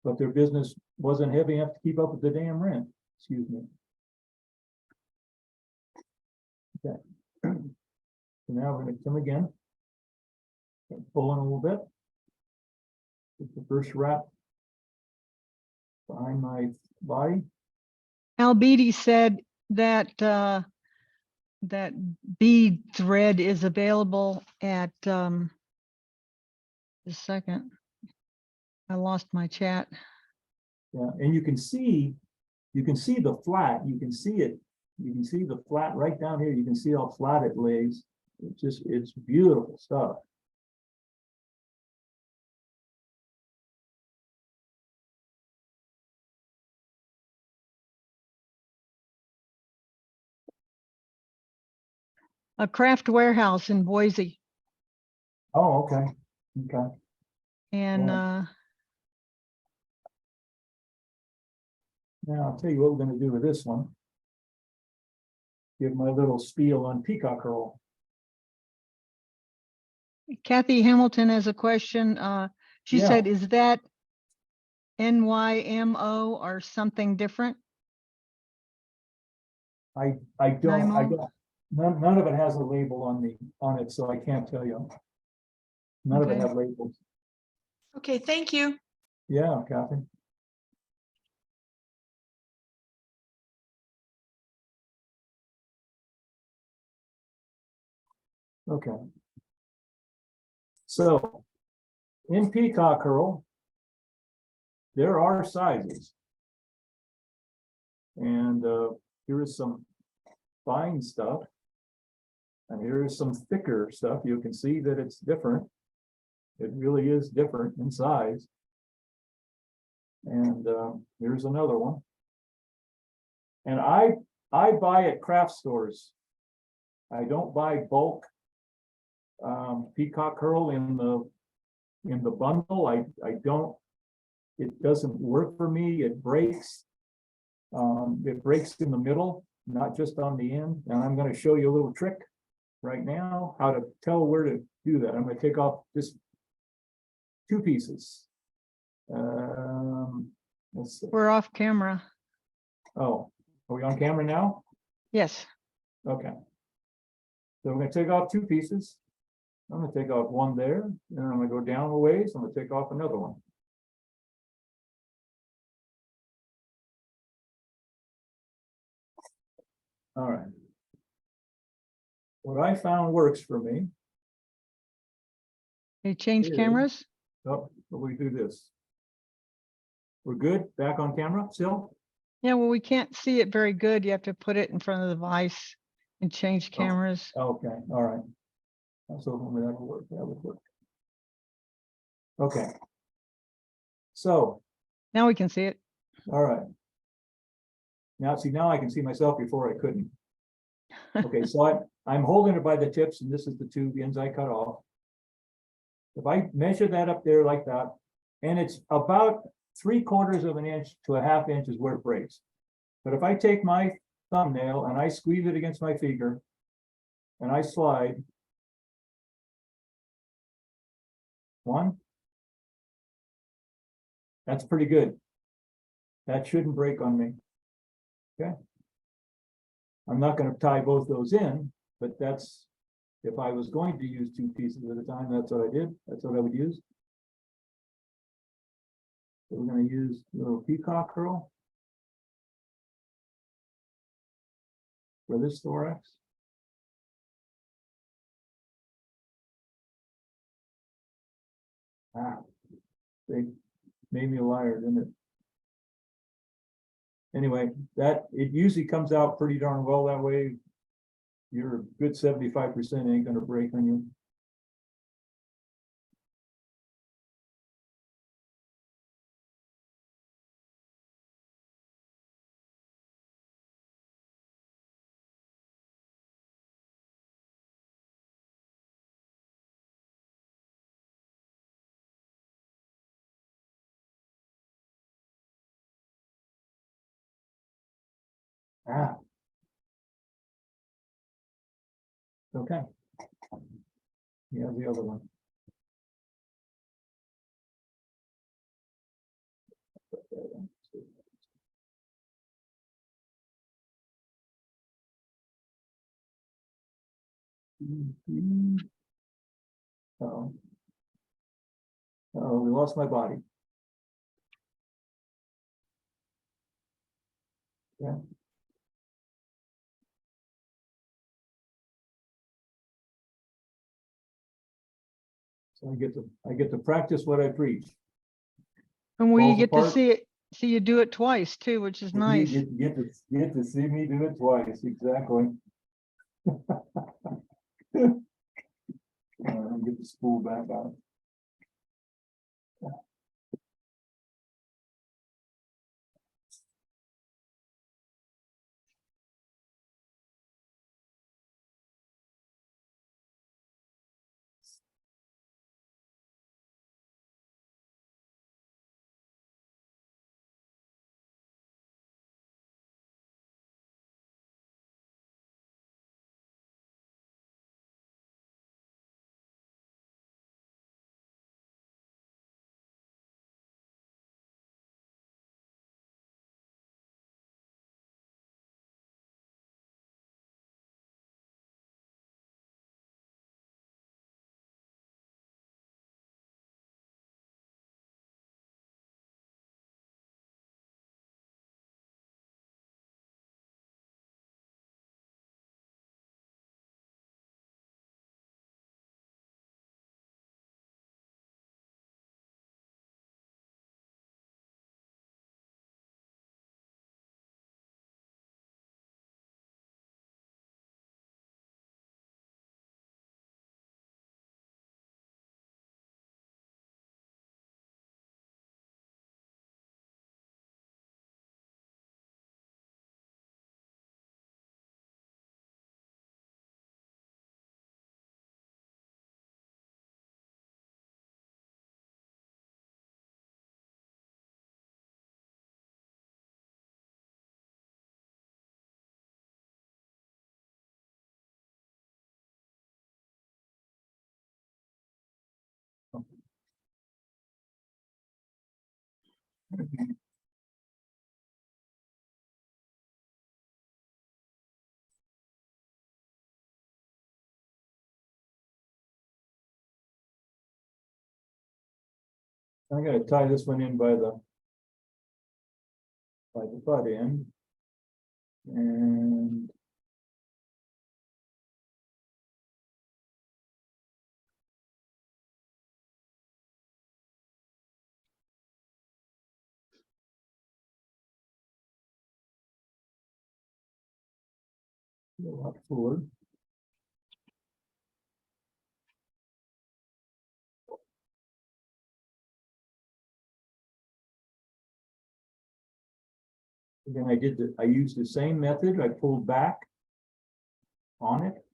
but their business wasn't heavy enough to keep up with the damn rent. Excuse me. Okay. So now we're going to come again. Pull in a little bit. Put the first wrap behind my body. Al Beatty said that that bead thread is available at a second. I lost my chat. Yeah, and you can see the flat. You can see it. You can see the flat right down here. You can see how flat it lays. It's beautiful stuff. A craft warehouse in Boise. Oh, okay. Okay. And Yeah. Now I'll tell you what we're going to do with this one. Give my little spiel on peacock herl. Kathy Hamilton has a question. She Yeah. said, is that NYMO or something different? I Nymo? don't, none of it has a label on it, so I can't tell you. None of it Okay. have labels. Okay, thank you. Yeah, Kathy. Okay. So in peacock herl, there are sizes. And here is some fine stuff. And here is some thicker stuff. You can see that it's different. It really is different in size. And here's another one. And I buy at craft stores. I don't buy bulk peacock herl in the bundle. I don't. It doesn't work for me. It breaks. It breaks in the middle, not just on the end. And I'm going to show you a little trick right now, how to tell where to do that. I'm going to take off just 2 pieces. Let's see. We're off camera. Oh, are we on camera now? Yes. Okay. So I'm going to take off 2 pieces. I'm going to take off one there, and I'm going to go down a ways. I'm going to take off another one. All right. What I found works for me. They change Here. cameras? Oh, we do this. We're good? Back on camera still? Yeah, well, we can't see it very good. You have to put it in front of the device and change cameras. Okay, all right. So hopefully that will work. That would work. Okay. So, Now we can see it. all right. Now, see, now I can see myself before I couldn't. Okay, so I'm holding it by the tips, and this is the 2 ends I cut off. If I measure that up there like that, and it's about 3/4 of an inch to a 1/2 inch is where it breaks. But if I take my thumbnail and I squeeze it against my finger and I slide 1, that's pretty good. That shouldn't break on me. Okay. I'm not going to tie both those in, but that's, if I was going to use 2 pieces at a time, that's what I did. That's what I would use. So we're going to use a little peacock herl for this thorax. They made me a liar, didn't it? Anyway, that it usually comes out pretty darn well that way. You're a good 75% ain't going to break on you. Okay. Yeah, the other one. Oh. Oh, we lost my body. Yeah. So I get to practice what I preach. And we Falls get to apart. see you do it twice too, which is nice. You get to see me do it twice, exactly. Get the spool back out. I'm gonna tie this one in by the butt end. And a lot forward. Again, I used the same method. I pulled back on it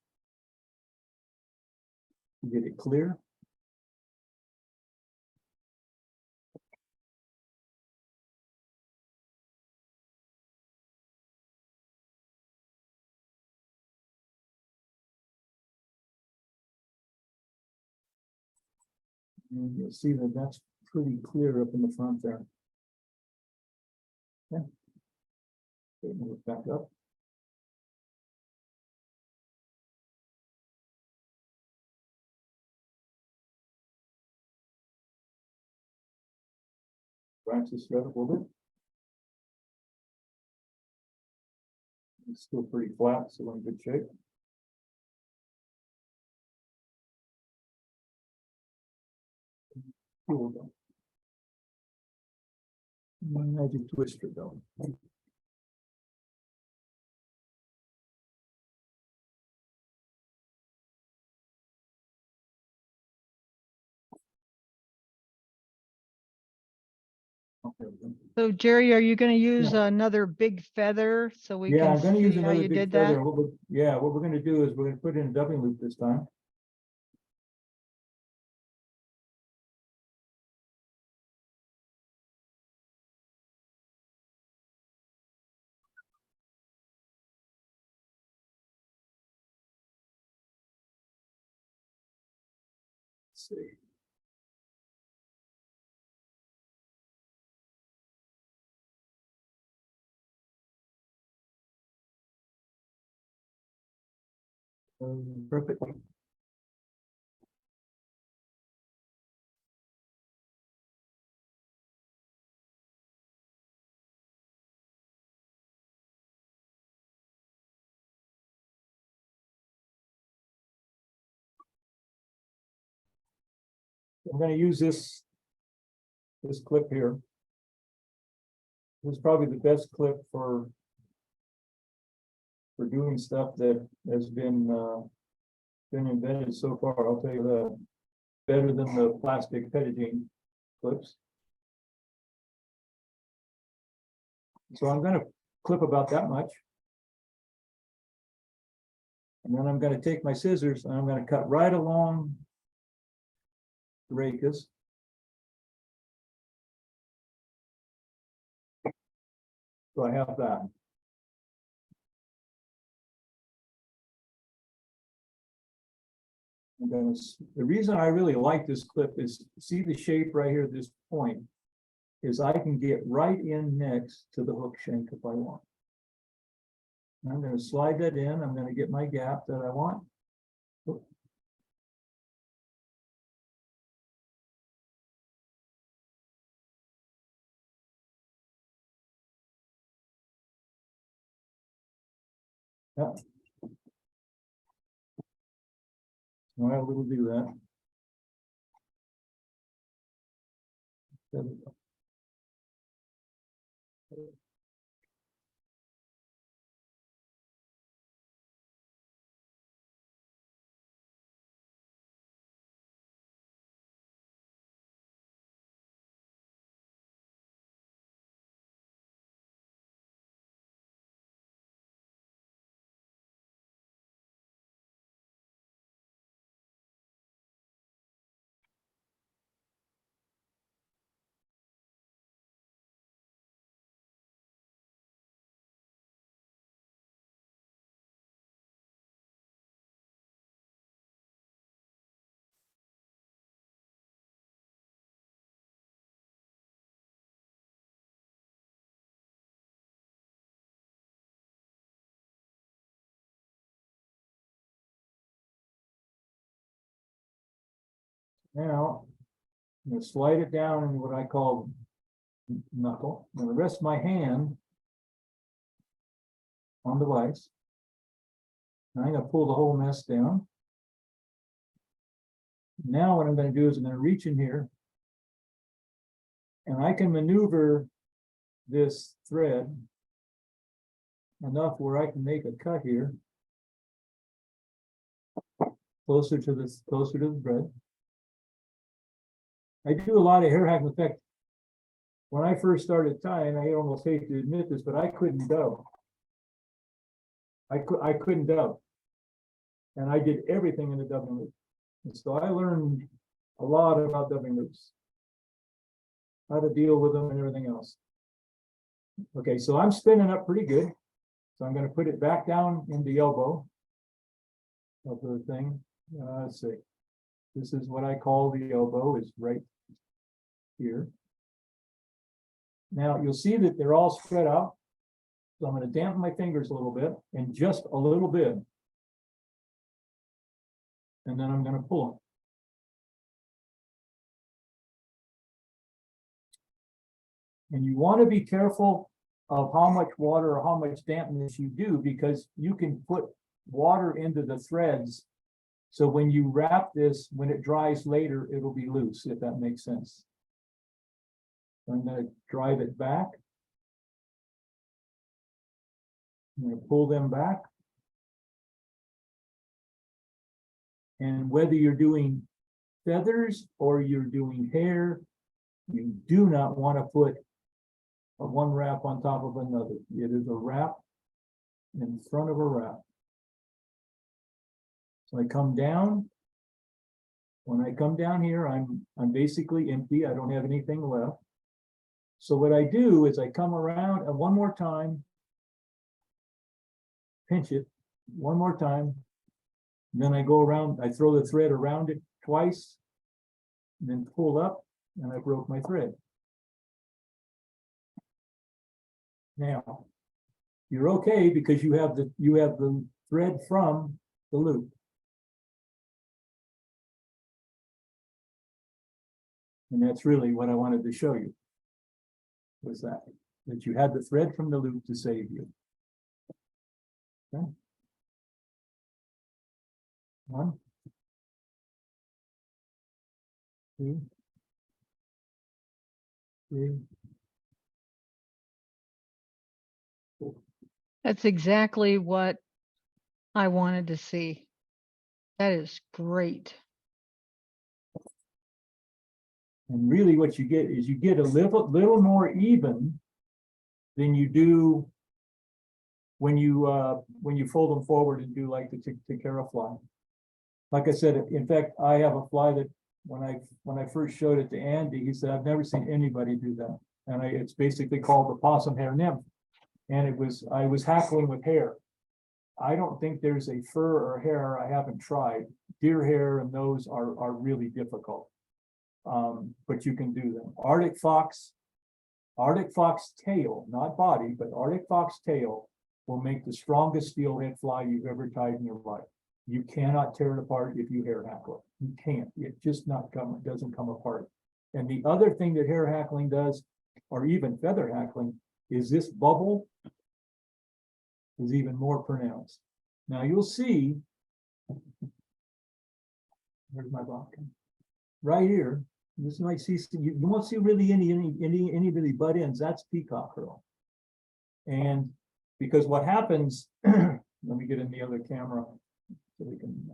to get it clear. And you'll see that that's pretty clear up in the front there. Okay. Move it back up. Branch this thread up a little bit. It's still pretty flat, so we're in good shape. Cool though. Magic twister though. Okay. So Jerry, are you gonna use another big feather so we Yeah, can I'm gonna use see how another you big did feather. that? What we're gonna do is we're gonna put in a dubbing loop this time. Let's see. Perfect. I'm gonna use this clip here. This is probably the best clip for doing stuff that has been invented so far. I'll tell you that. Better than the plastic petitine clips. So I'm gonna clip about that much. And then I'm gonna take my scissors and I'm gonna cut right along the rachis. So I have that. The reason I really like this clip is, see the shape right here, this point, is I can get right in next to the hook shank if I want. And I'm going to slide that in. I'm going to get my gap that I want. Yeah. All right, we'll do that. There we go. Now, I'm gonna slide it down in what I call knuckle. I'm gonna rest my hand on the vise. And I'm gonna pull the whole mess down. Now what I'm gonna do is I'm gonna reach in here. And I can maneuver this thread enough where I can make a cut here. Closer to the thread. I do a lot of hair hacking. In fact, when I first started tying, I almost hate to admit this, but I couldn't dub. I couldn't dub. And I did everything in the dubbing loop. And so I learned a lot about dubbing loops. How to deal with them and everything else. Okay, so I'm spinning up pretty good. So I'm going to put it back down in the elbow of the thing. Let's see. This is what I call the elbow, is right here. Now you'll see that they're all spread out. So I'm going to dampen my fingers a little bit, and just a little bit. And then I'm going to pull them. And you want to be careful of how much water or how much dampness you do, because you can put water into the threads. So when you wrap this, when it dries later, it'll be loose, if that makes sense. I'm going to drive it back. I'm going to pull them back. And whether you're doing feathers or you're doing hair, you do not want to put one wrap on top of another. It is a wrap in front of a wrap. So I come down. When I come down here, I'm basically empty. I don't have anything left. So what I do is I come around and one more time, pinch it one more time. And then I go around, I throw the thread around it twice, and then pull up, and I broke my thread. Now, you're okay because you have the thread from the loop. And that's really what I wanted to show you, was that you had the thread from the loop to save you. Okay. 1, 2, 3. That's exactly what I wanted to see. That is great. And really what you get is you get a little more even than you do when you fold them forward and do like the Tikara fly. Like I said, in fact, I have a fly that when I first showed it to Andy, he said, I've never seen anybody do that. And it's basically called the possum hair nymph. And I was hackling with hair. I don't think there's a fur or hair I haven't tried. Deer hair and those are really difficult. But you can do them. Arctic fox tail, not body, but Arctic fox tail will make the strongest steelhead fly you've ever tied in your life. You cannot tear it apart if you hair hackle it. You can't. It just doesn't come apart. And the other thing that hair hackling does, or even feather hackling, is this bubble is even more pronounced. Now you'll see, where's my box? Right here, this might see, you won't see really any really butt ends. That's peacock curl. And because what happens, let me get in the other camera so we can.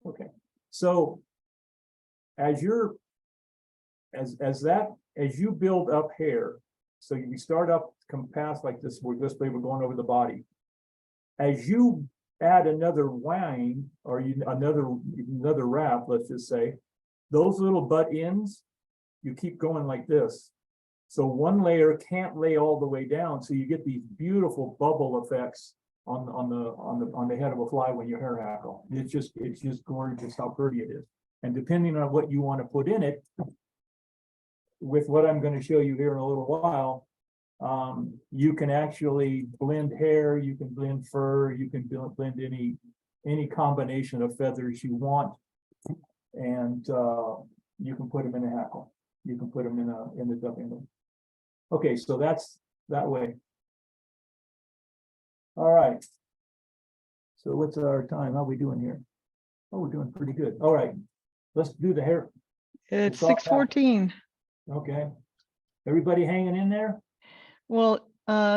Okay, so as you build up hair, so you start up compass like this way we're going over the body. As you add another wind or another wrap, let's just say, those little butt ends, you keep going like this. So one layer can't lay all the way down, so you get these beautiful bubble effects on the head of a fly when you hair hackle. It's just gorgeous how pretty it is. And depending on what you want to put in it, with what I'm going to show you here in a little while, you can actually blend hair, you can blend fur, you can blend any combination of feathers you want And you can put them in a hackle. You can put them in the dubbing loop. Okay, so that's that way. All right. So what's our time? How are we doing here? Oh, we're doing pretty good. All right, let's do the hair. It's all back. 6:14. Okay. Everybody hanging in there? Well,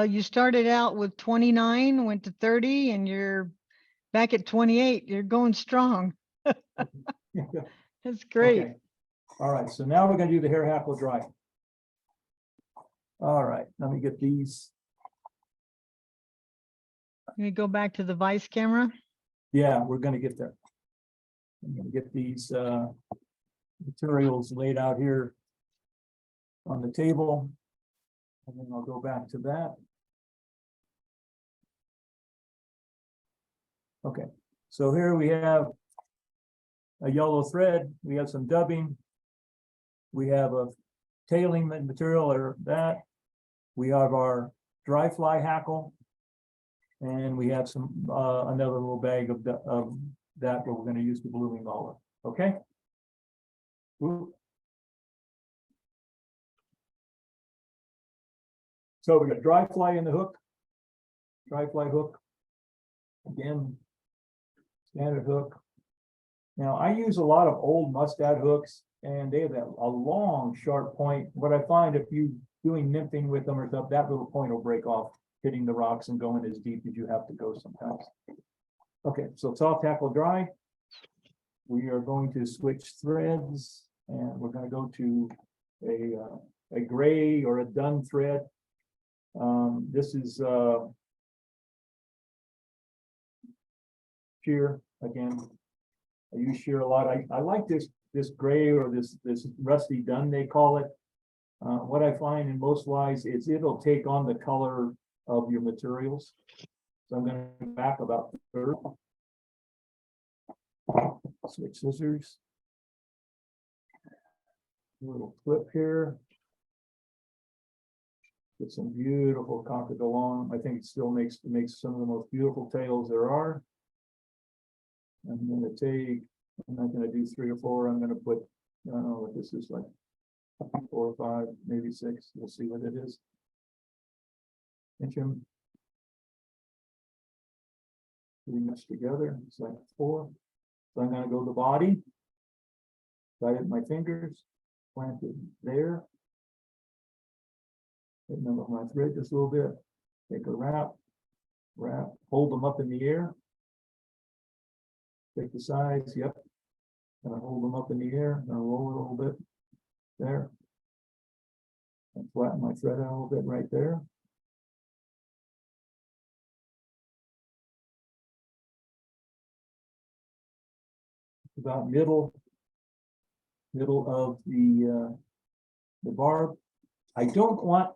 you started out with 29, went to 30, and you're back at 28. You're going strong. That's great. Okay. All right, so now we're gonna do the hair hackle dry. All right, let me get these. Let me go back to the vice camera. Yeah, we're gonna get there. I'm gonna get these materials laid out here on the table. And then I'll go back to that. Okay, so here we have a yellow thread, we have some dubbing. We have a tailing material or that. We have our dry fly hackle. And we have some another little bag of that we're going to use the blooming olive. Okay. Ooh. So we got dry fly in the hook, dry fly hook. Again, standard hook. Now I use a lot of old mustad hooks, and they have a long, sharp point. What I find if you doing nymphing with them or stuff, that little point will break off, hitting the rocks and going as deep as you have to go sometimes. Okay, so soft tackle dry. We are going to switch threads, and we're going to go to a gray or a dun thread. This is sheer again. I use sheer a lot. I like this gray or this rusty dun they call it. What I find in most flies is it'll take on the color of your materials. So I'm going to back about the third. Switch scissors. A little clip here. Get some beautiful conquered along. I think it still makes some of the most beautiful tails there are. I'm going to take, I'm not going to do 3 or 4. I'm going to put, I don't know what this is like, 4 or 5, maybe 6. We'll see what it is. Pinch them. Pretty much together. It's like 4. So I'm going to go to the body. Guide it with my fingers. Plant it there. Hit them with my thread just a little bit. Take a wrap. Hold them up in the air. Take the sides. Yep. And I hold them up in the air. And I roll it a little bit. There. And flatten my thread out a little bit right there. About middle of the barb. I don't want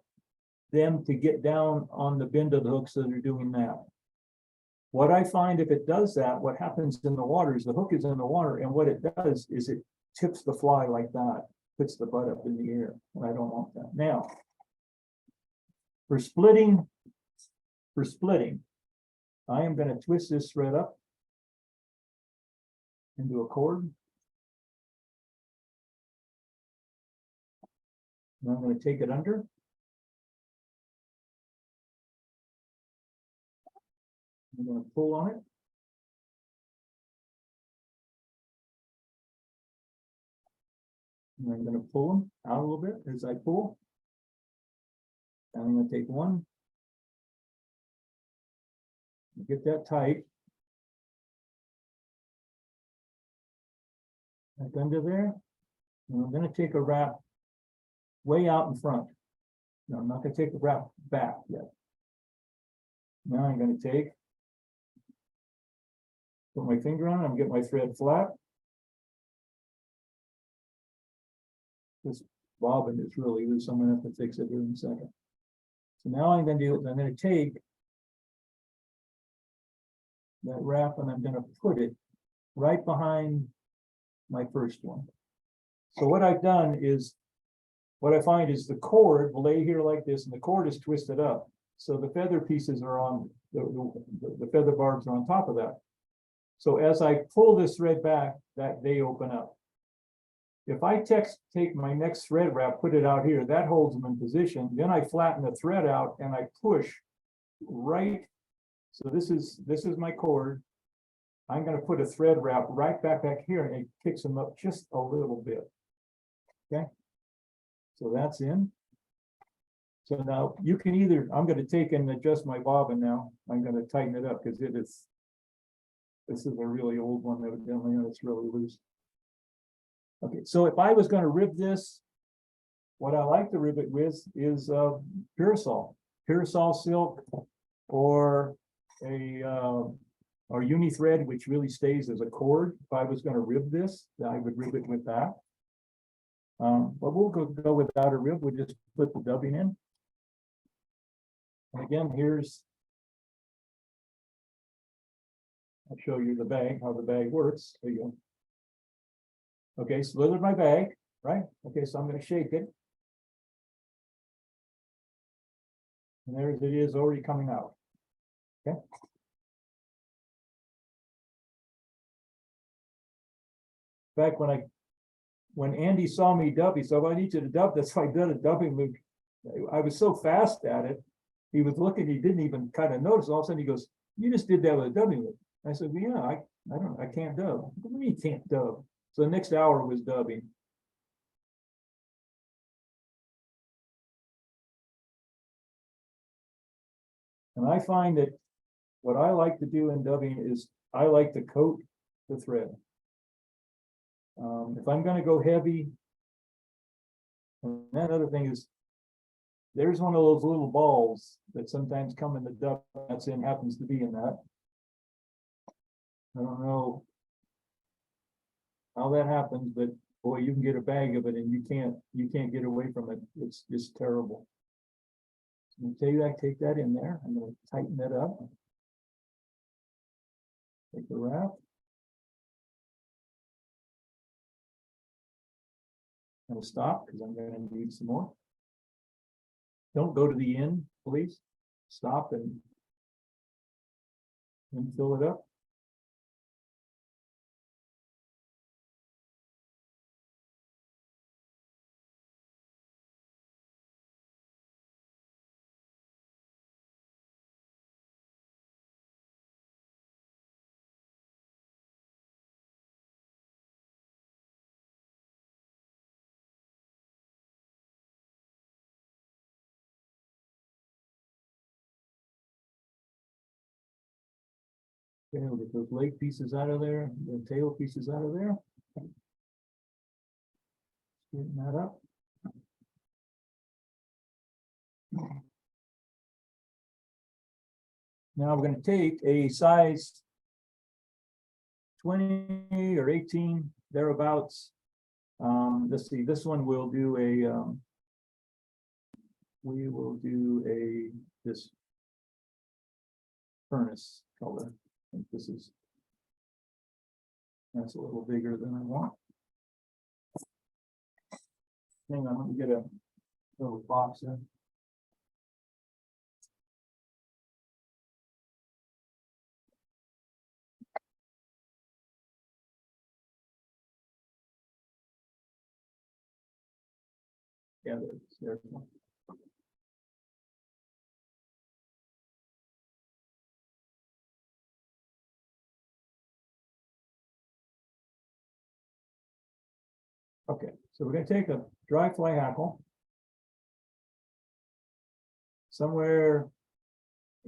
them to get down on the bend of the hook, so they're doing that. What I find if it does that, what happens in the water is the hook is in the water, and what it does is it tips the fly like that, puts the butt up in the air, and I don't want that. Now, for splitting, I am going to twist this thread up into a cord. And I'm going to take it under. I'm going to pull on it. And I'm going to pull them out a little bit as I pull. And I'm going to take one. Get that tight. Back under there. And I'm going to take a wrap way out in front. No, I'm not going to take the wrap back yet. Now I'm going to take, put my finger on it, I'm getting my thread flat. This bobbin is really loose. I'm going to have to fix it here in a second. So now I'm going to do is I'm going to take that wrap and I'm going to put it right behind my first one. So what I've done is, what I find is the cord will lay here like this, and the cord is twisted up. So the feather pieces are on, the feather barbs are on top of that. So as I pull this thread back, that they open up. if I take my next thread wrap, put it out here, that holds them in position. Then I flatten the thread out and I push right. So this is my cord. I'm going to put a thread wrap right back here, and it kicks them up just a little bit. Okay. So that's in. So now you can either, I'm going to take and adjust my bobbin now. I'm going to tighten it up because this is a really old one, evidently, and it's really loose. Okay, so if I was going to rib this, what I like to rib it with is Parasol silk, or a or uni thread, which really stays as a cord. If I was going to rib this, I would rib it with that. But we'll go without a rib. We'll just put the dubbing in. And again, I'll show you the bag, how the bag works. There you go. Okay, slithered my bag, right? Okay, so I'm going to shake it. And there it is, already coming out. Okay. In fact, when Andy saw me dub, he said, "Well, I need you to dub." That's why I did a dubbing loop. I was so fast at it. He was looking, he didn't even kind of notice. All of a sudden he goes, "You just did that with a dubbing loop." I said, "Well, yeah, I can't dub." What do you mean you can't dub? So the next hour was dubbing. And I find that what I like to do in dubbing is I like to coat the thread. If I'm going to go heavy, and that other thing is, there's one of those little balls that sometimes come in the dub that's in, happens to be in that. I don't know how that happens, but boy, you can get a bag of it and you can't get away from it. It's just terrible. So I'm gonna take that in there. I'm going to tighten that up. Take the wrap. I'm going to stop because I'm going to need some more. Don't go to the end, please. Stop and fill it up. Okay, we'll get those leg pieces out of there, the tail pieces out of there. Straighten that up. Now we're going to take a size 20 or 18 thereabouts. Let's see, this one will do a we will do this furnace color. I think that's a little bigger than I want. Hang on, let me get a little box in. Yeah, there's one. Okay, so we're going to take a dry fly hackle, somewhere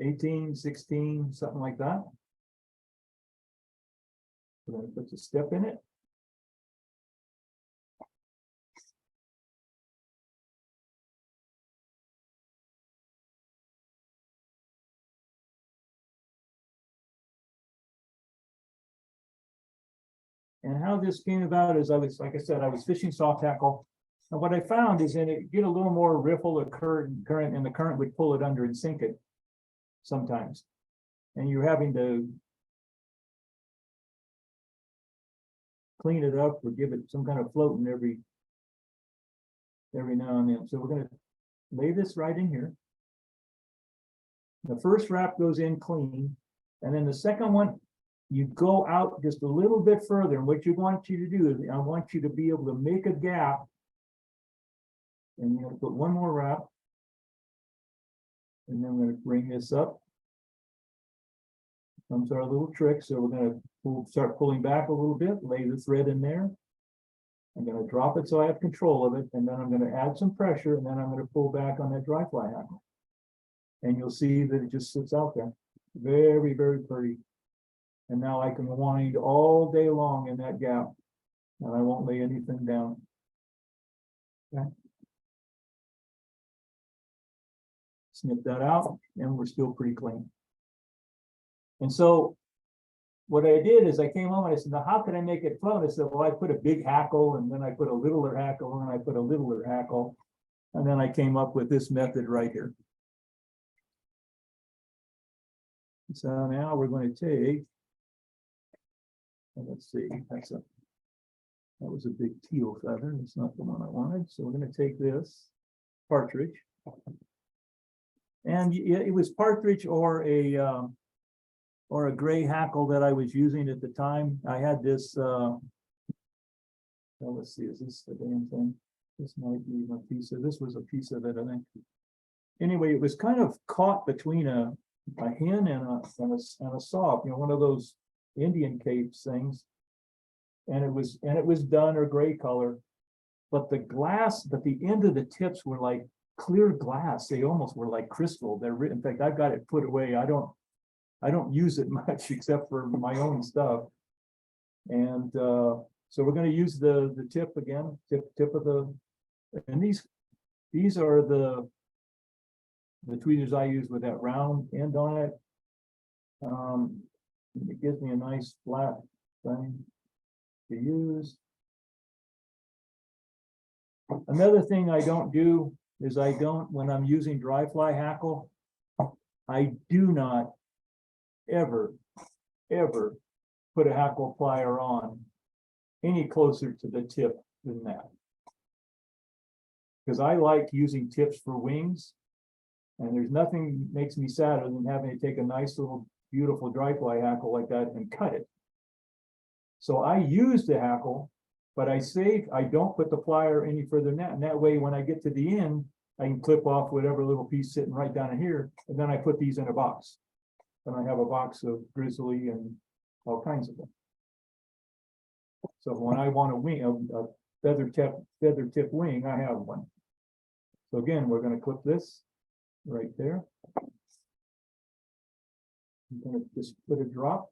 18, 16, something like that. We're going to put the step in it. And how this came about is like I said, I was fishing soft tackle. And what I found is that it get a little more riffle of current, and the current would pull it under and sink it sometimes. And you're having to clean it up or give it some kind of floating every now and then. So we're going to lay this right in here. The first wrap goes in clean, and then the second one, you go out just a little bit further. And what you want you to do is I want you to be able to make a gap. And you're gonna put one more wrap. And then we're gonna bring this up. Comes our little trick. So we're gonna start pulling back a little bit, lay the thread in there. I'm gonna drop it so I have control of it, and then I'm gonna add some pressure, and then I'm gonna pull back on that dry fly hackle. And you'll see that it just sits out there. Very, very pretty. And now I can wind all day long in that gap, and I won't lay anything down. Okay. Snip that out, and we're still pretty clean. And so what I did is I came home and I said, now how can I make it flow? And I said, well, I put a big hackle, and then I put a littler hackle, and I put a littler hackle. And then I came up with this method right here. So now we're going to take, let's see, that was a big teal feather. It's not the one I wanted. So we're going to take this partridge. And it was partridge or a gray hackle that I was using at the time. I had this, well, let's see, is this the damn thing? This might be a piece of, this was a piece of it, I think. Anyway, it was kind of caught between a hen and a soft, one of those Indian capes things. And it was done or gray color, but the end of the tips were like clear glass. They almost were like crystal. In fact, I've got it put away. I don't use it much except for my own stuff. And so we're going to use the tip again, tip of the, and these are the tweezers I use with that round end on it. It gives me a nice flat thing to use. Another thing I don't do is when I'm using dry fly hackle, I do not ever put a hackle plier on any closer to the tip than that. Because I like using tips for wings, and there's nothing makes me sadder than having to take a nice little beautiful dry fly hackle like that and cut it. So I use the hackle, but I don't put the plier any further than that. And that way, when I get to the end, I can clip off whatever little piece sitting right down in here, and then I put these in a box. And I have a box of grizzly and all kinds of them. So when I want a wing, a feather tip wing, I have one. So again, we're going to clip this right there. I'm going to just put a drop.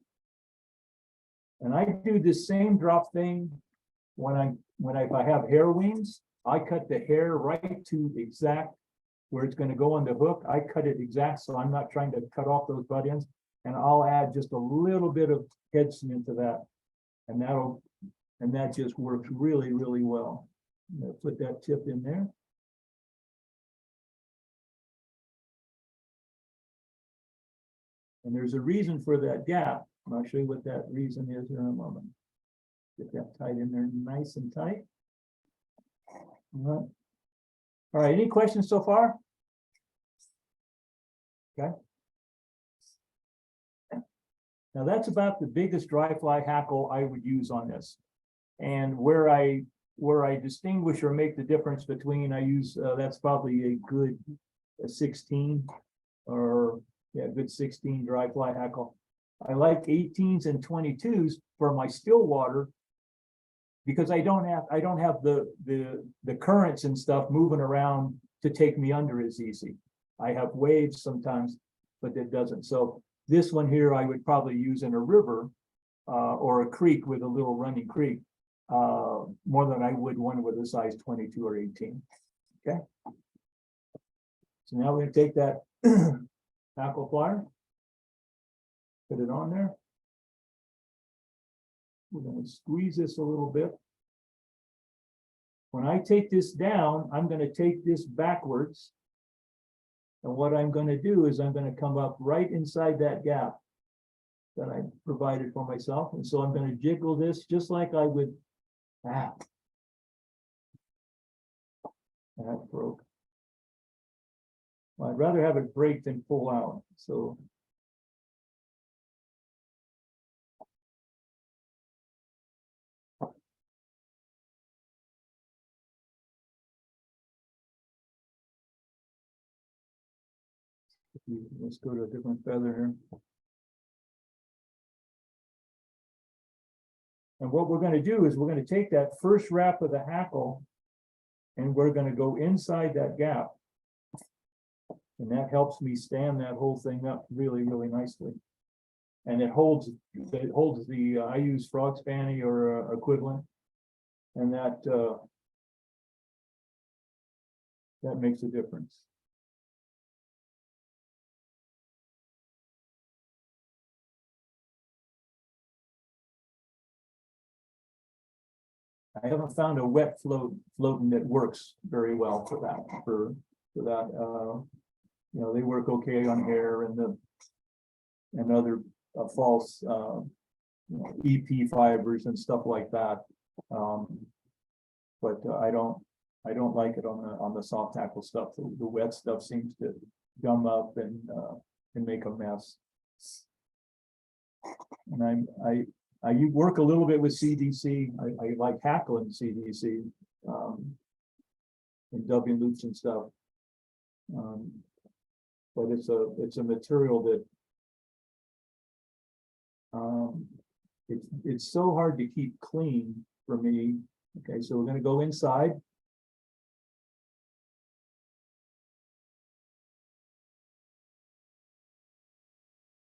And I do the same drop thing if I have hair wings. I cut the hair right to exact where it's going to go on the hook. I cut it exact, so I'm not trying to cut off those butt ends. And I'll add just a little bit of head cement to that, and that just works really, really well. I'm going to put that tip in there. And there's a reason for that gap. And I'll show you what that reason is in a moment. Get that tight in there, nice and tight. All right, any questions so far? Okay. Now that's about the biggest dry fly hackle I would use on this. And where I distinguish or make the difference between, I use, that's probably a good 16 or yeah, good 16 dry fly hackle. I like 18s and 22s for my still water because I don't have the currents and stuff moving around to take me under as easy. I have waves sometimes, but it doesn't. So this one here, I would probably use in a river or a creek with a little running creek more than I would one with a size 22 or 18. Okay. So now we're going to take that hackle plier, put it on there. We're going to squeeze this a little bit. When I take this down, I'm going to take this backwards. And what I'm going to do is I'm going to come up right inside that gap that I provided for myself. And so I'm going to jiggle this just like I would. That broke. Well, I'd rather have it break than pull out. So Let's go to a different feather here. And what we're going to do is we're going to take that first wrap of the hackle and we're going to go inside that gap. And that helps me stand that whole thing up really, really nicely. And it holds the, I use frog spanny or equivalent. And that makes a difference. I haven't found a wet floating that works very well for that. For that, you know, they work okay on hair and other false, you know, EP fibers and stuff like that. But I don't like it on the soft tackle stuff. The wet stuff seems to gum up and make a mess. And I work a little bit with CDC. I like hackling CDC and dubbing loops and stuff. But it's a material that it's so hard to keep clean for me. Okay, so we're going to go inside.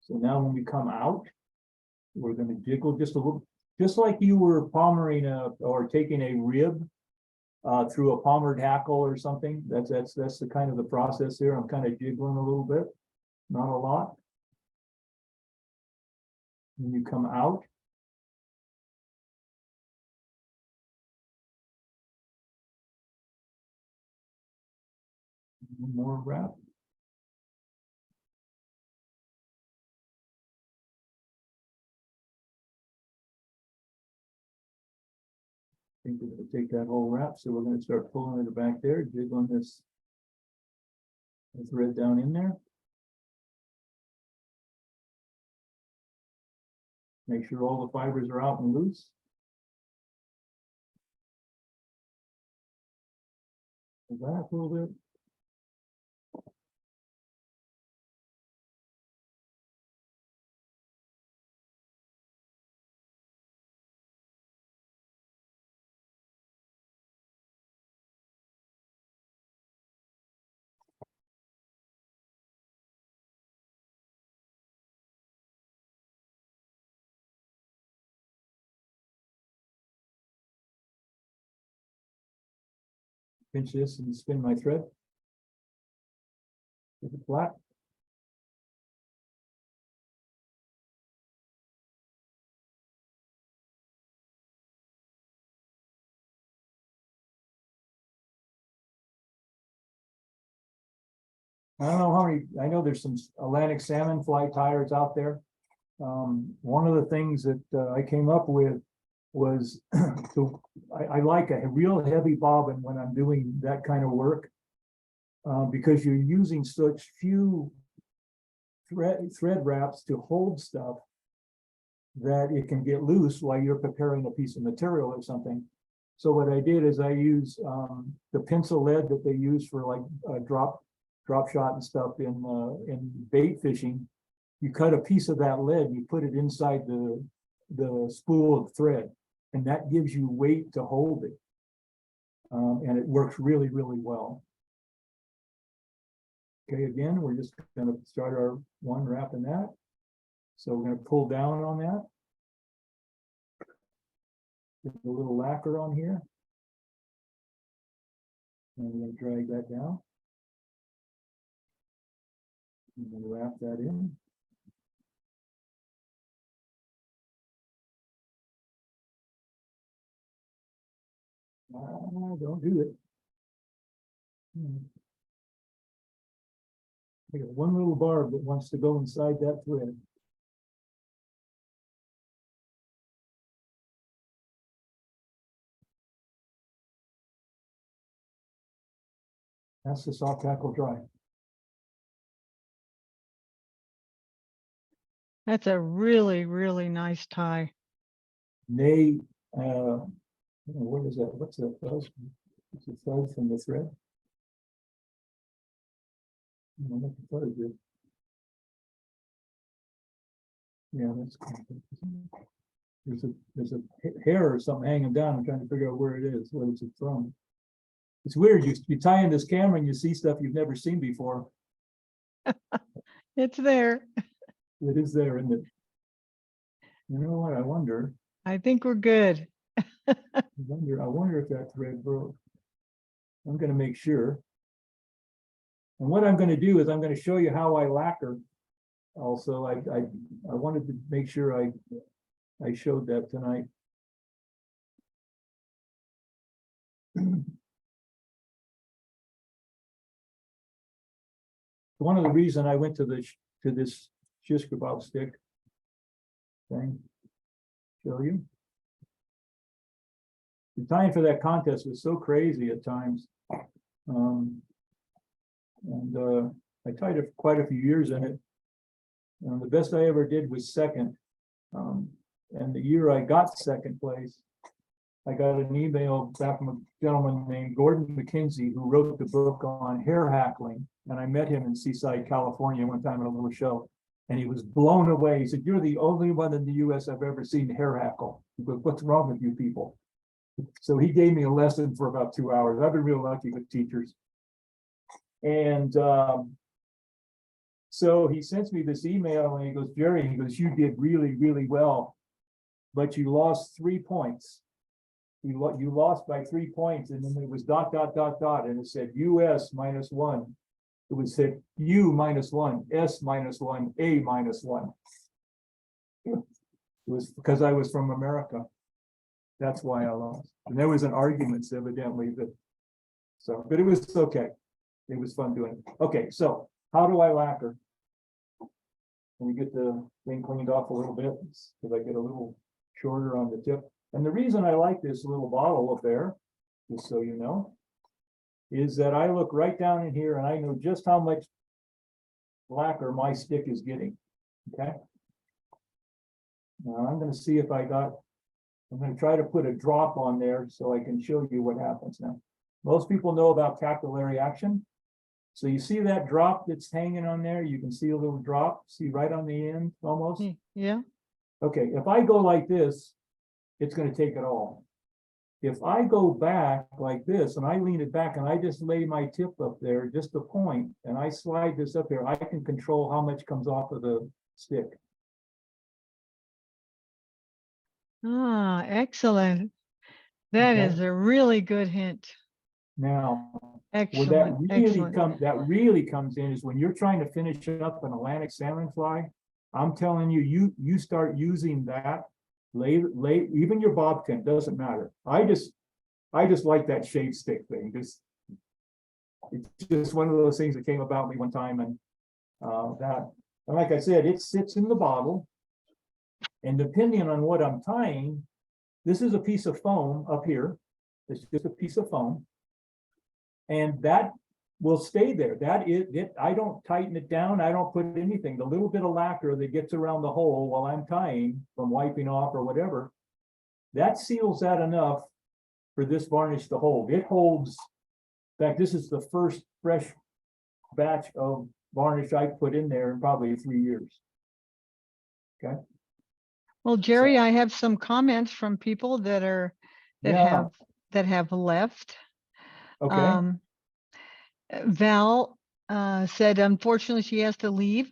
So now when we come out, we're going to jiggle just a little, just like you were palmering or taking a rib through a palmered hackle or something. That's the kind of the process here. I'm kind of jiggling a little bit, not a lot. When you come out, more wrap. I think we're going to take that whole wrap, so we're going to start pulling it back there, jiggling this thread down in there. Make sure all the fibers are out and loose. Back a little bit. Pinch this and spin my thread. Keep it flat. I don't know how many, I know there's some Atlantic salmon fly tires out there. One of the things that I came up with was I like a real heavy bobbin when I'm doing that kind of work because you're using such few thread wraps to hold stuff that it can get loose while you're preparing a piece of material or something. So what I did is I use the pencil lead that they use for like drop shot and stuff in bait fishing. You cut a piece of that lead, you put it inside the spool of thread, and that gives you weight to hold it. And it works really, really well. Okay, again, we're just going to start our one wrap in that. So we're going to pull down on that. Get a little lacquer on here. And we're going to drag that down. And then wrap that in. Don't do it. I got one little barb that wants to go inside that thread. That's the soft tackle dry. That's a really, really nice tie. They, what is that? What's that fuzz? It's a fuzz from the thread. I don't know what the fuzz is. Yeah, that's cool. There's a hair or something hanging down. I'm trying to figure out where it is, where it's from. It's weird. You tie in this camera and you see stuff you've never seen before. It's there. It is there, isn't it? You know what? I wonder I think we're good. I wonder if that thread broke. I'm gonna make sure. And what I'm gonna do is I'm gonna show you how I lacquer. Also, I wanted to make sure I showed that tonight. One of the reasons I went to this shish kebab stick thing, show you. The time for that contest was so crazy at times. I tied it quite a few years in it. The best I ever did was second. And the year I got second place, I got an email back from a gentleman named Gordon McKenzie, who wrote the book on hair hackling. And I met him in Seaside, California one time at a little show. And he was blown away. He said, "You're the only one in the US I've ever seen hair hackle." He goes, "What's wrong with you people?" So he gave me a lesson for about 2 hours. I've been real lucky with teachers. And so he sends me this email and he goes, "Jerry," he goes, "you did really, really well, but you lost 3 points. You lost by 3 points." And then it was ... And it said US -1. It was said U -1, S -1, A -1. It was because I was from America. That's why I lost. And there was an argument evidently that, so, but it was okay. It was fun doing it. Okay, so how do I lacquer? Let me get the thing cleaned off a little bit because I get a little shorter on the tip. And the reason I like this little bottle up there, just so you know, is that I look right down in here and I know just how much lacquer my stick is getting. Okay. Now I'm going to see if I'm going to try to put a drop on there so I can show you what happens now. Most people know about capillary action. So you see that drop that's hanging on there? You can see a little drop, see right on the end almost. Yeah. Okay, if I go like this, it's going to take it all. If I go back like this and I lean it back and I just lay my tip up there, just a point, and I slide this up here, I can control how much comes off of the stick. Ah, excellent. That Okay. is a really good hint. Now, where Excellent. Excellent. that really comes in is when you're trying to finish up an Atlantic salmon fly. I'm telling you, you start using that, lay even your bobcat, doesn't matter. I just like that shave stick thing. It's just one of those things that came about me one time, and like I said, it sits in the bottle, and depending on what I'm tying, this is a piece of foam up here. It's just a piece of foam. And that will stay there. That is it. I don't tighten it down. I don't put anything. The little bit of lacquer that gets around the hole while I'm tying from wiping off or whatever, that seals that enough for this varnish to hold. It holds. In fact, this is the first fresh batch of varnish I put in there in probably 3 years. Okay. Well, Jerry, I have some comments from people that have left. Okay. Val said, unfortunately, she has to leave.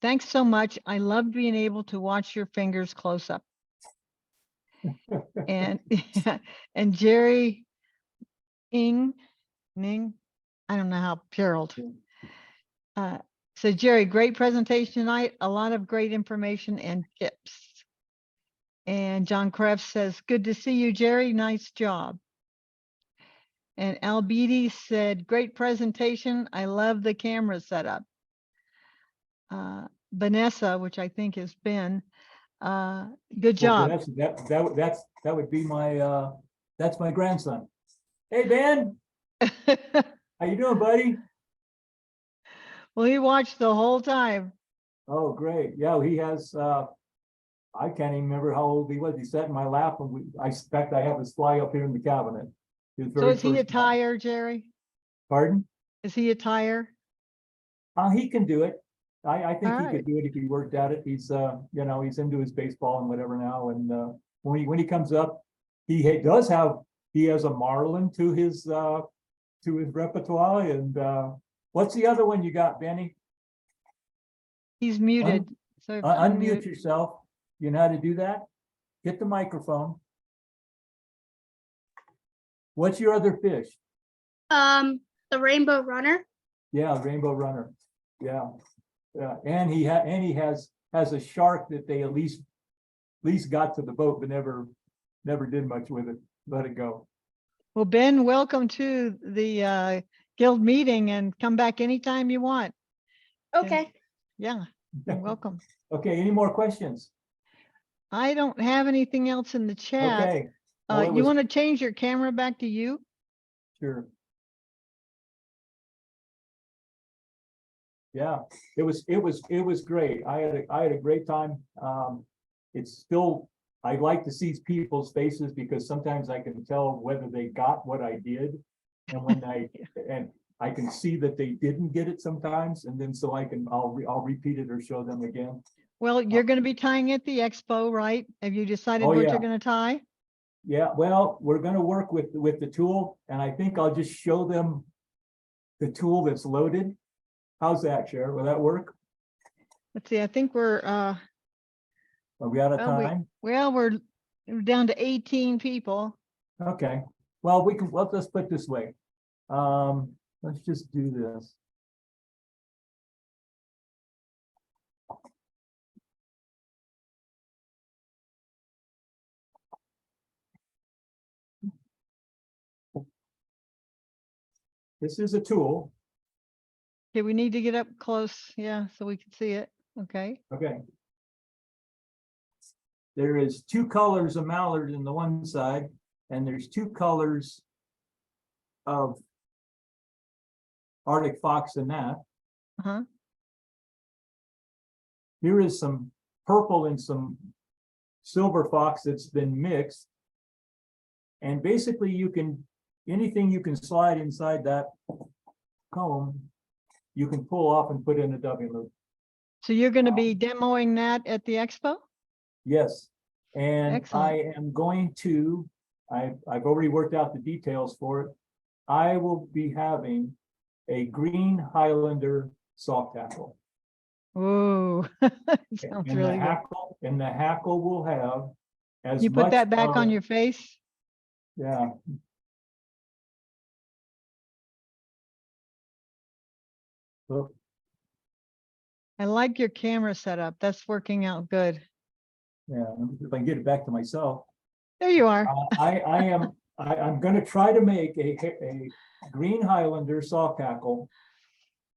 Thanks so much. I love being able to watch your fingers close up. And and Jerry Ning, I don't know how Gerald. So Jerry, great presentation tonight. A lot of great information and tips. And John Krebs says, good to see you, Jerry. Nice job. And Al Beatty said, great presentation. I love the camera setup. Vanessa, which I think is Ben, good job. Well, that would be my that's my grandson. Hey Ben, how you doing, buddy? Well, he watched the whole time. Oh, great. Yeah, he has I can't even remember how old he was. He sat in my lap, and I expect I have his fly up here in the cabinet. So is he a tire, Jerry? Pardon? Is he a tire? He can do it. I think All he right. could do it if he worked at it. He's, you know, he's into his baseball and whatever now. And, when he comes up, he has a Marlin to his repertoire. And, what's the other one you got, Benny? He's muted. So if you Unmute mute- yourself. You know how to do that? Get the microphone. What's your other fish? The rainbow runner. Yeah, Rainbow Runner. Yeah. Yeah, and he has a shark that they at least got to the boat, but never did much with it. Let it go. Well, Ben, welcome to the guild meeting and come back anytime you want. Okay. Yeah, you're welcome. Okay, any more questions? I don't have anything else in the chat. Okay. Well, it You was- want to change your camera back to you? Sure. Yeah, it was great. I had a great time. It's still, I like to see people's faces because sometimes I can tell whether they got what I did. And when I can see that they didn't get it sometimes, and then so I'll repeat it or show them again. Well, you're going to be tying at the expo, right? Have you decided Oh, what yeah. you're going to tie? Yeah, well, we're gonna work with the tool, and I think I'll just show them the tool that's loaded. How's that, Cher? Will that work? Let's see, I think we're, Are we out of time? we're down to 18 people. Okay, well, let's put it this way. Let's just do this. This is a tool. Okay, we need to get up close, yeah, so we can see it. Okay. Okay. There is two colors of mallard in the one side, and there's two colors of Arctic fox in that. Uh-huh. Here is some purple and some silver fox that's been mixed. And basically anything you can slide inside that comb, you can pull off and put in a dubbing loop. So you're going to be demoing that at the expo? Yes, and Excellent. I am going to, I've already worked out the details for it. I will be having a green Highlander soft tackle. Ooh, sounds And really good. the hackle will have as You put much that back on of- your face? Yeah. Look, I like your camera setup. That's working out good. yeah, if I can get it back to myself. There you are. I'm gonna try to make a green Highlander soft tackle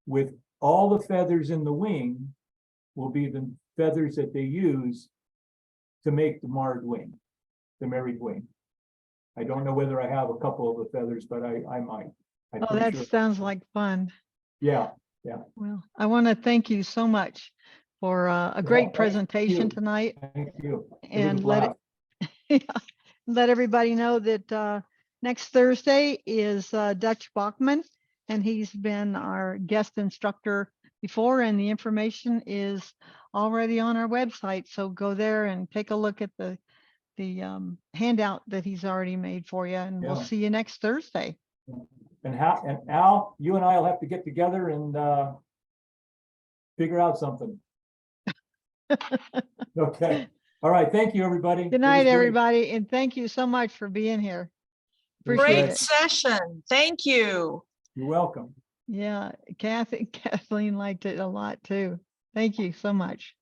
with all the feathers in the wing will be the feathers that they use to make the marred wing, the married wing. I don't know whether I have a couple of the feathers, but I might. I'm Oh, pretty that sure. sounds like fun. Yeah, Well, I want to thank you so much for a Yeah, great thank presentation you. tonight, thank you. It was a and let blast. let everybody know that next Thursday is Dutch Bachman, and he's been our guest instructor before, and the information is already on our website. So go there and take a look at the handout that he's already made for you, and we'll Yeah. see you next Thursday. And Al, you and I will have to get together and figure out something. Okay. All right. Thank you, everybody. It Good was night, great. everybody, and thank you so much for being here. Great Appreciate Great it. session. Thank you. You're welcome. Yeah, Kathleen liked it a lot too. Thank you so much.